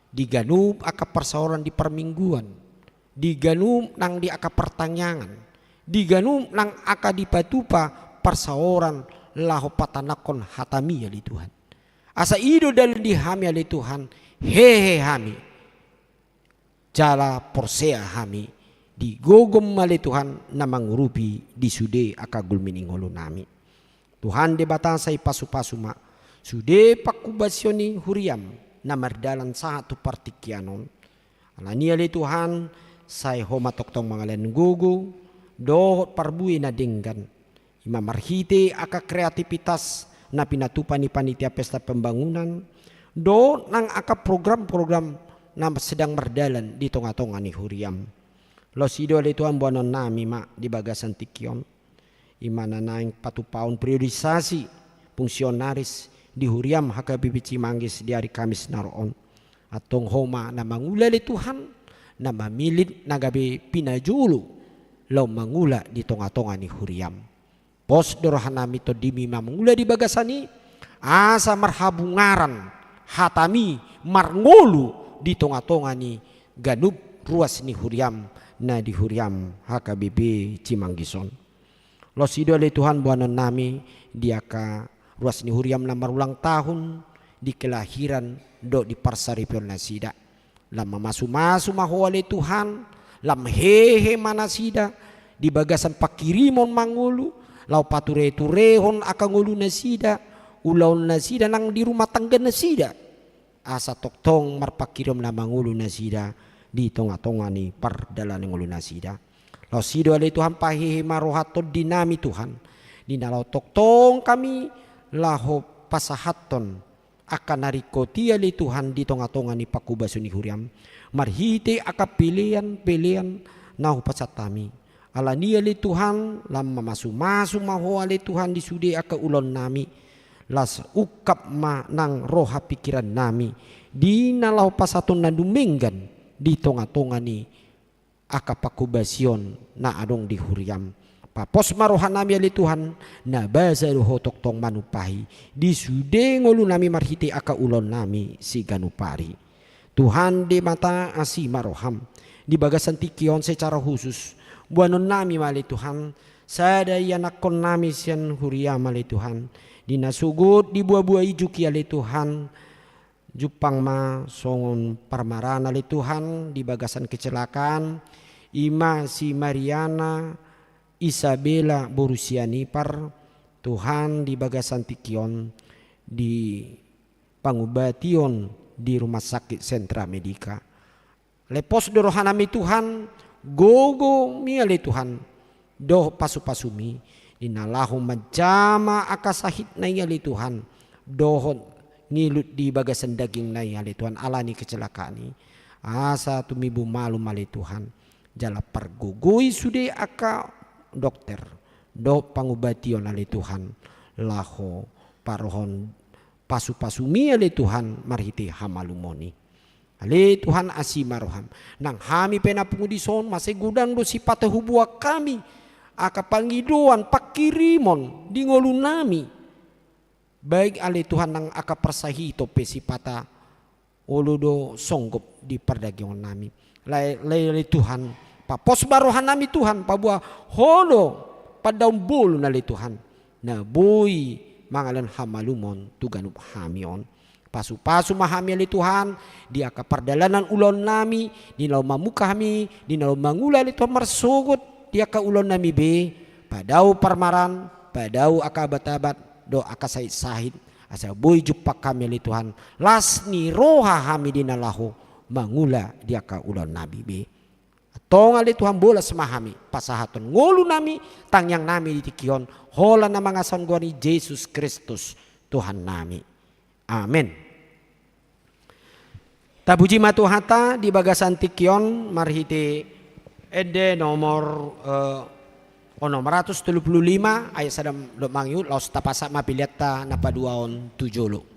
Diganub aka persauran di permingguan. Diganub nang di aka pertanyangan. Diganub nang aka di patupa persauran lahu patanakon hatami ali Tuhan. Asa ido dalam di hami ali Tuhan. Hehe hami. Jala porsea hami. Di gogom ali Tuhan na mangurupi di sude aka gulminingolo nami. Tuhan de batasay pasu-pasu ma. Sude pakubasyoni huriam na mardalan satu partikyanon. Alani ali Tuhan say homatoktong mangalan gugu dohot parbui na dinggan. Ima marhite aka kreativitas na pinatupan ni panitia pesta pembangunan. Do nang aka program-program na sedang mardalan di tonga-tonga ni huriam. Lo sido ali Tuhan buanon nami ma di bagasan tikyon. Imana naing patupaon priorisasi fungsionaris di huriam haka bibici manggis di hari Kamis naroon. Atong homa na mangula li Tuhan na mamilit na gabi pinajulu law mangula di tonga-tonga ni huriam. Pos dorohanami to dimi mangula di bagasani asa marhabungaran hatami marngolu di tonga-tonga ni ganub ruas ni huriam na di huriam haka bibi cimanggison. Lo sido ali Tuhan buanon nami diaka ruas ni huriam na marulang tahun di kelahiran do di parsaripion na sida. Lam masu-masu maho ali Tuhan lam hehe manasida di bagasan pakirimon mangulu lau pature-turehon akangulu na sida ulaw na sida nang di rumah tangga na sida. Asa toktong marpakirim na mangulu na sida di tonga-tonga ni pardalan ngulu na sida. Lo sido ali Tuhan pahihi marohato dinami Tuhan. Dinalau toktong kami laho pasahaton akan narikoti ali Tuhan di tonga-tonga ni pakubaso ni huriam. Marhite aka pilihan nahu pasatami. Alani ali Tuhan lam masu-masu maho ali Tuhan di sude aka ulon nami. Las ukap ma nang roha pikiran nami. Dinalau pasaton na dumenggan di tonga-tonga ni aka pakubasion na adong di huriam. Papos marohan nami ali Tuhan na basa ruho toktong manupahi. Di sude ngolu nami marhiti aka ulon nami si ganupari. Tuhan di mata asi maroham. Di bagasan tikion secara khusus. Buanon nami mali Tuhan. Sadaya nakon nami sian huriam mali Tuhan. Di nasugut di buah-buah ijuki ali Tuhan. Jupang ma songon parmarana ali Tuhan di bagasan kecelakaan. Ima si Mariana Isabella Borusianipar Tuhan di bagasan tikion di pangubation di rumah sakit sentra medika. Lepos dorohanami Tuhan gogo miali Tuhan doh pasu-pasumi inalahu majama akasahit na yali Tuhan dohon ngilut di bagasan daging na yali Tuhan alani kecelakaan ni asa tumibu malu mali Tuhan. Jala pargugui sude aka dokter do pangubation ali Tuhan laho parohon pasu-pasumi ali Tuhan marhiti hamalumoni ali Tuhan asimaroham nang hami penapungudison masih gudang do sipate hubua kami aka pangiduan pakirimon di ngolu nami baik ali Tuhan nang aka persahi to pesipata uludo songgop di perdagangan nami lai Tuhan papos barohan nami Tuhan pabua holo padaum bulu nali Tuhan na boy mangalan hamalumon tuganup hamion pasu-pasu mahami ali Tuhan dia ka pardalanan ulon nami di lau mamuka kami di lau mangula ali Tuhan marsugut dia ka ulon nami be padau parmaran padau akabat-abat do akasait sahid asa boy jupak kami ali Tuhan las ni roha kami di nalahu mangula dia ka ulon nabi be tong ali Tuhan bola semahami pasahaton ngolu nami tangyang nami di tikion hola na mga sanggoni Jesus Kristus Tuhan nami amen. Tabuji matuhata di bagasan tikion marhiti ede nomor 135 ayat sadam lo mangyu laos tapasa mapiliata napaduaon tujolo.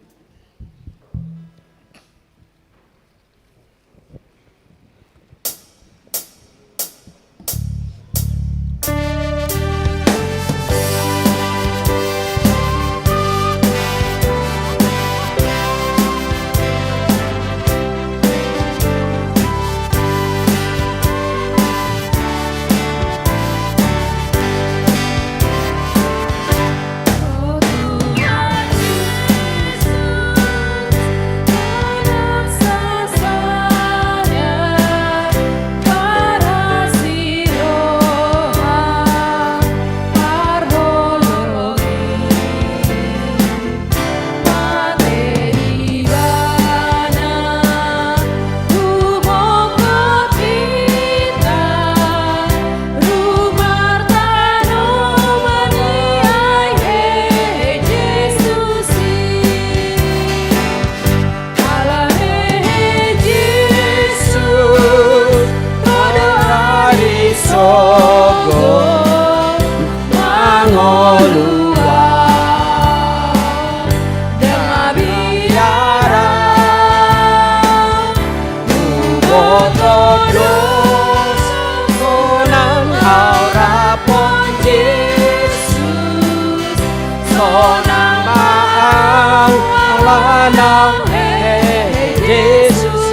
sonang mau lanang Yesus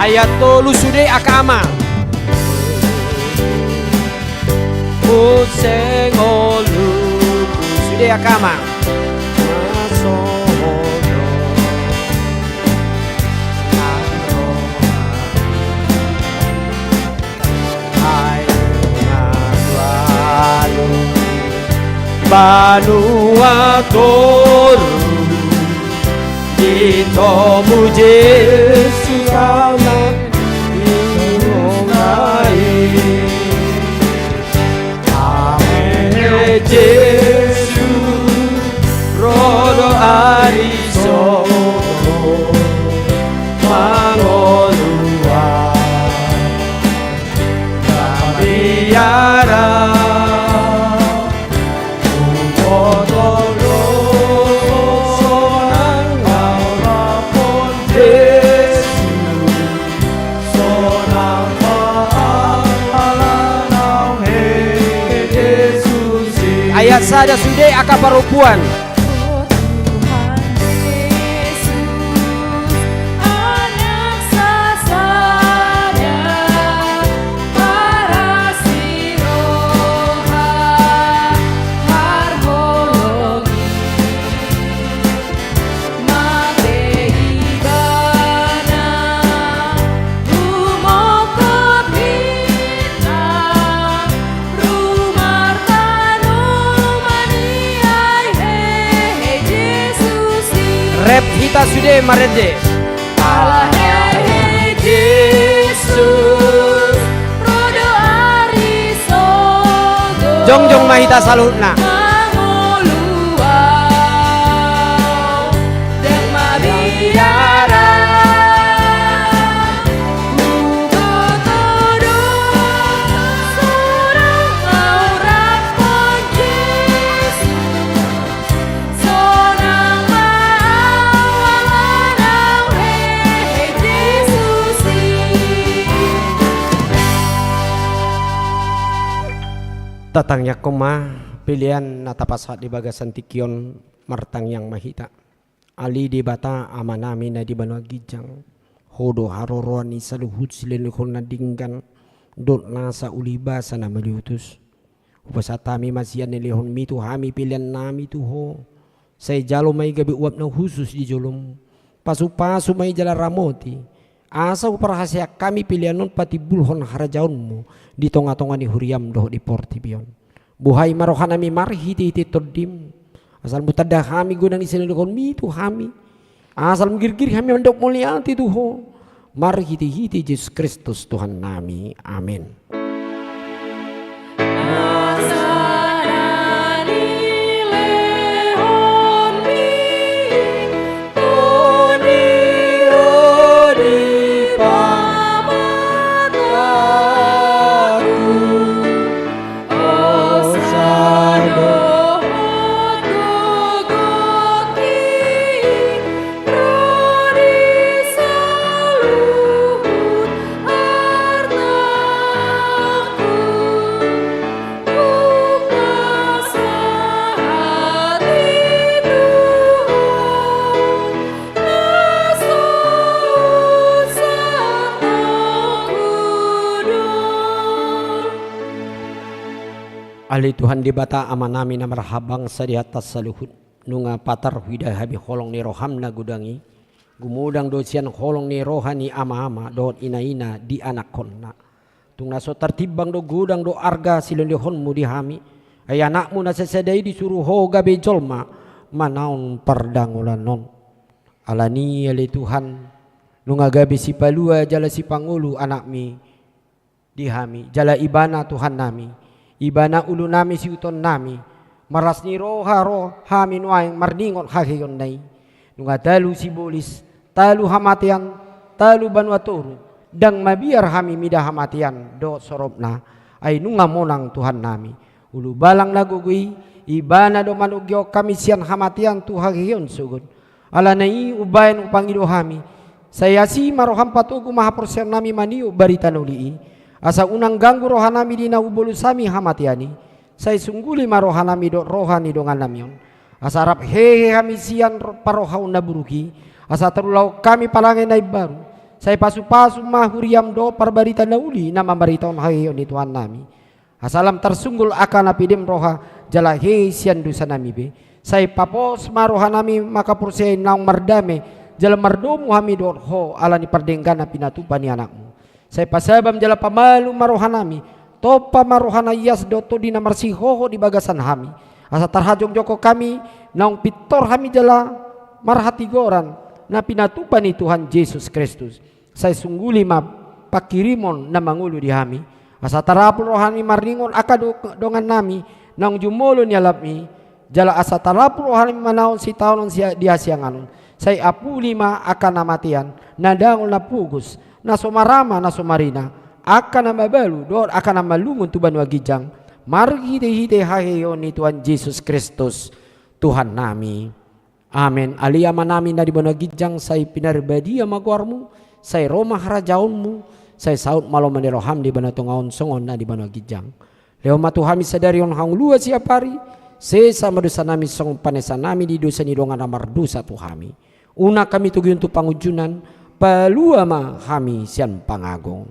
ayat tolu sude akama Usengolu sude akama Banua toru Dito mu Yesus anak Inongai Ame Yesus Rodo ariso Mangolua Kamiara ayat sada sude akaparupuan rep hita sude marede Allah Yesus rodo ariso jong mahita salutna tatangnya koma pilihan natapasat di bagasan tikion martang yang mahita ali di bata amanami na di banua gijang hodo haroroani saluhut silenuhon na dinggan dot nasa uliba sana maliutus upasatami masian nilihon mitu hami pilihan nami tuho say jalo may gabi uap ng husus di jolom pasu-pasu may jala ramoti asa uparahasya kami pilihanon pati bulhon harajaon mo di tonga-tonga ni huriam doh di portibion buhay marohan nami marhiti iti todim asal mutadah kami gunang isinilukon mitu kami asal mgirgir kami mandok mulia ti tuho marhiti-hiti Yesus Kristus Tuhan nami amin. ahli Tuhan di bata amanami na marhabang sa di atas saluhut nunga patar huida habi holong ni roham na gudangi gumudang do sian holong ni rohani ama-ama do ina-ina di anakon na tung naso tertibang do gudang do arga silon di honmu di hami ay anakmu na sesedai disuruh hoga bejolma manaon perdangulan non alani ali Tuhan nunga gabi si palua jala si pangulu anakmi dihami jala ibana Tuhan nami ibana ulu nami si uton nami maras ni roha hami nuaing marningon hahiyon nai nunga talu si bolis talu hamatian talu banwaturu dang mabiar hami mida hamatian do sorobna ay nunga monang Tuhan nami ulu balang nagugui ibana do manugyo kami sian hamatian tu hahiyon sugod ala nai ubayan upang ido hami saya si maroham patugu mahaporsen nami maniu barita nulii asa unang ganggu rohanami dina ubolu sami hamatiani saya sungguli marohanami do rohani dongan namion asa rap hehe hami sian parohau naburuki asa terulau kami palangai naib baru saya pasu-pasu mahuriam do parbarita nauli nama barita on hahiyon di Tuhan nami asalam tersunggul akan apidem roha jala hehe sian dusa nami be saya papos marohanami maka pursei naung mardame jala mardomu hami do ho ala ni perdenggana pinatupa ni anakmu saya pasabam jala pamalu marohanami topa marohana yas do to dina marsihoho di bagasan hami asa tarhajong joko kami naung pitor hami jala marhati goran na pinatupa ni Tuhan Yesus Kristus saya sungguli ma pakirimon na mangulu di hami asa tarapul rohani maringon akado dongan nami naung jumolo ni alapmi jala asa tarapul rohani manaon si taonon si diasianganon saya apuli ma akan namatian nadangol na pugus na somarama na somarina akan nama balu dor akan nama lungun tuban wagijang margi hite haheyon ni Tuhan Yesus Kristus Tuhan nami amin aliyama nami na di banagijang say pinarbadia magwarmu say Roma harajaonmu say saud malo maniroham di banatungaon songon na di banagijang leo matuhami sadarion hang lua siapari sesa madusa nami song panesa nami di dosa ni dongan amar dosa tuhami una kami tugi untuk pangujunan palua ma hami sian pangagong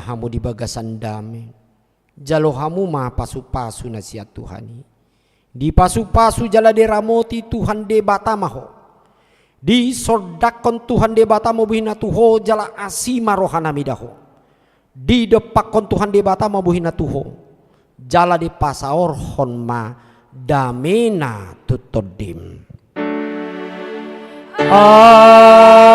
mahamu di bagasan dame jalohamu ma pasu-pasu nasihat Tuhani di pasu-pasu jala de ramoti Tuhan de batamaho di sordakon Tuhan de batamo buhina tuho jala asima rohanami daho di depakon Tuhan de batamo buhina tuho jala de pasaor honma damena tutodim amin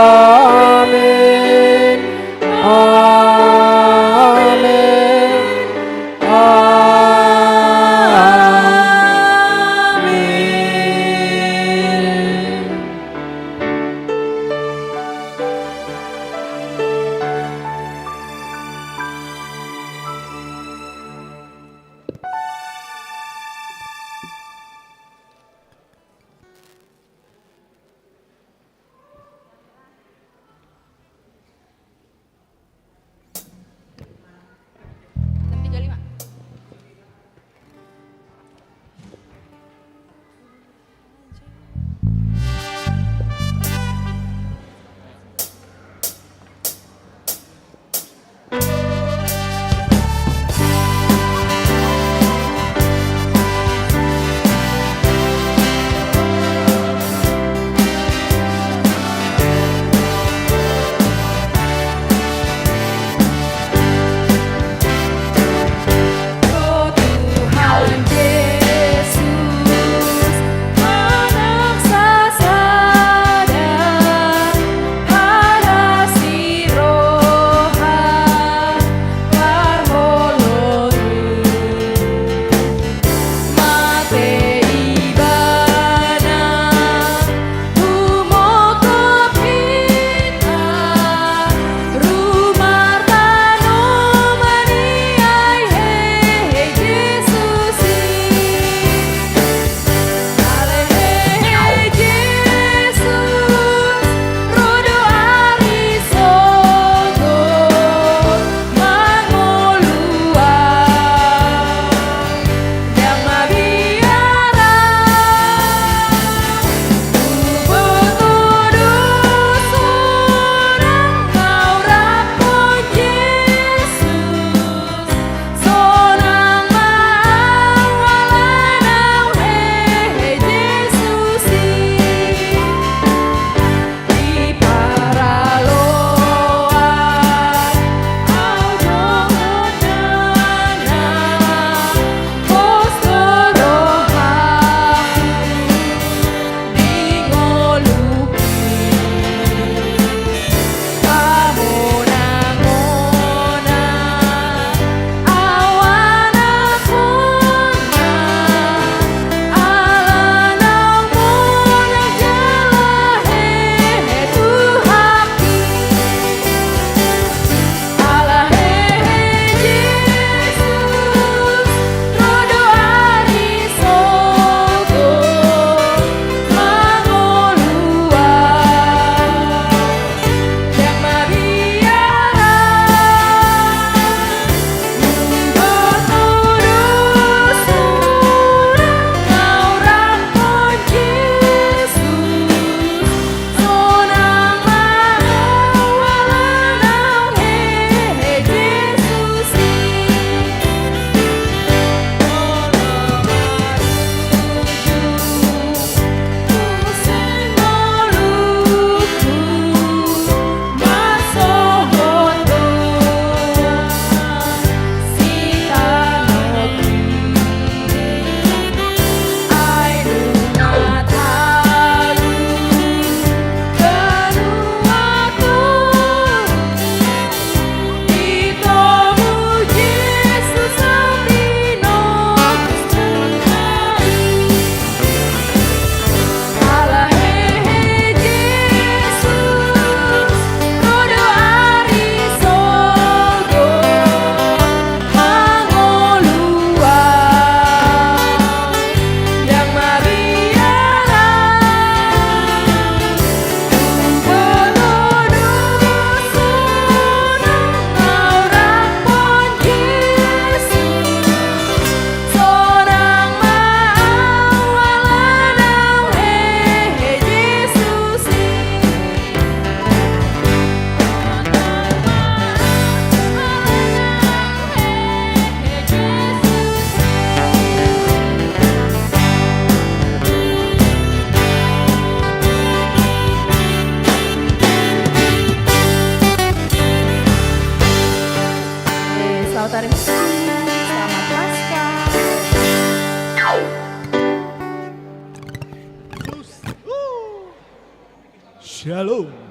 Shalom.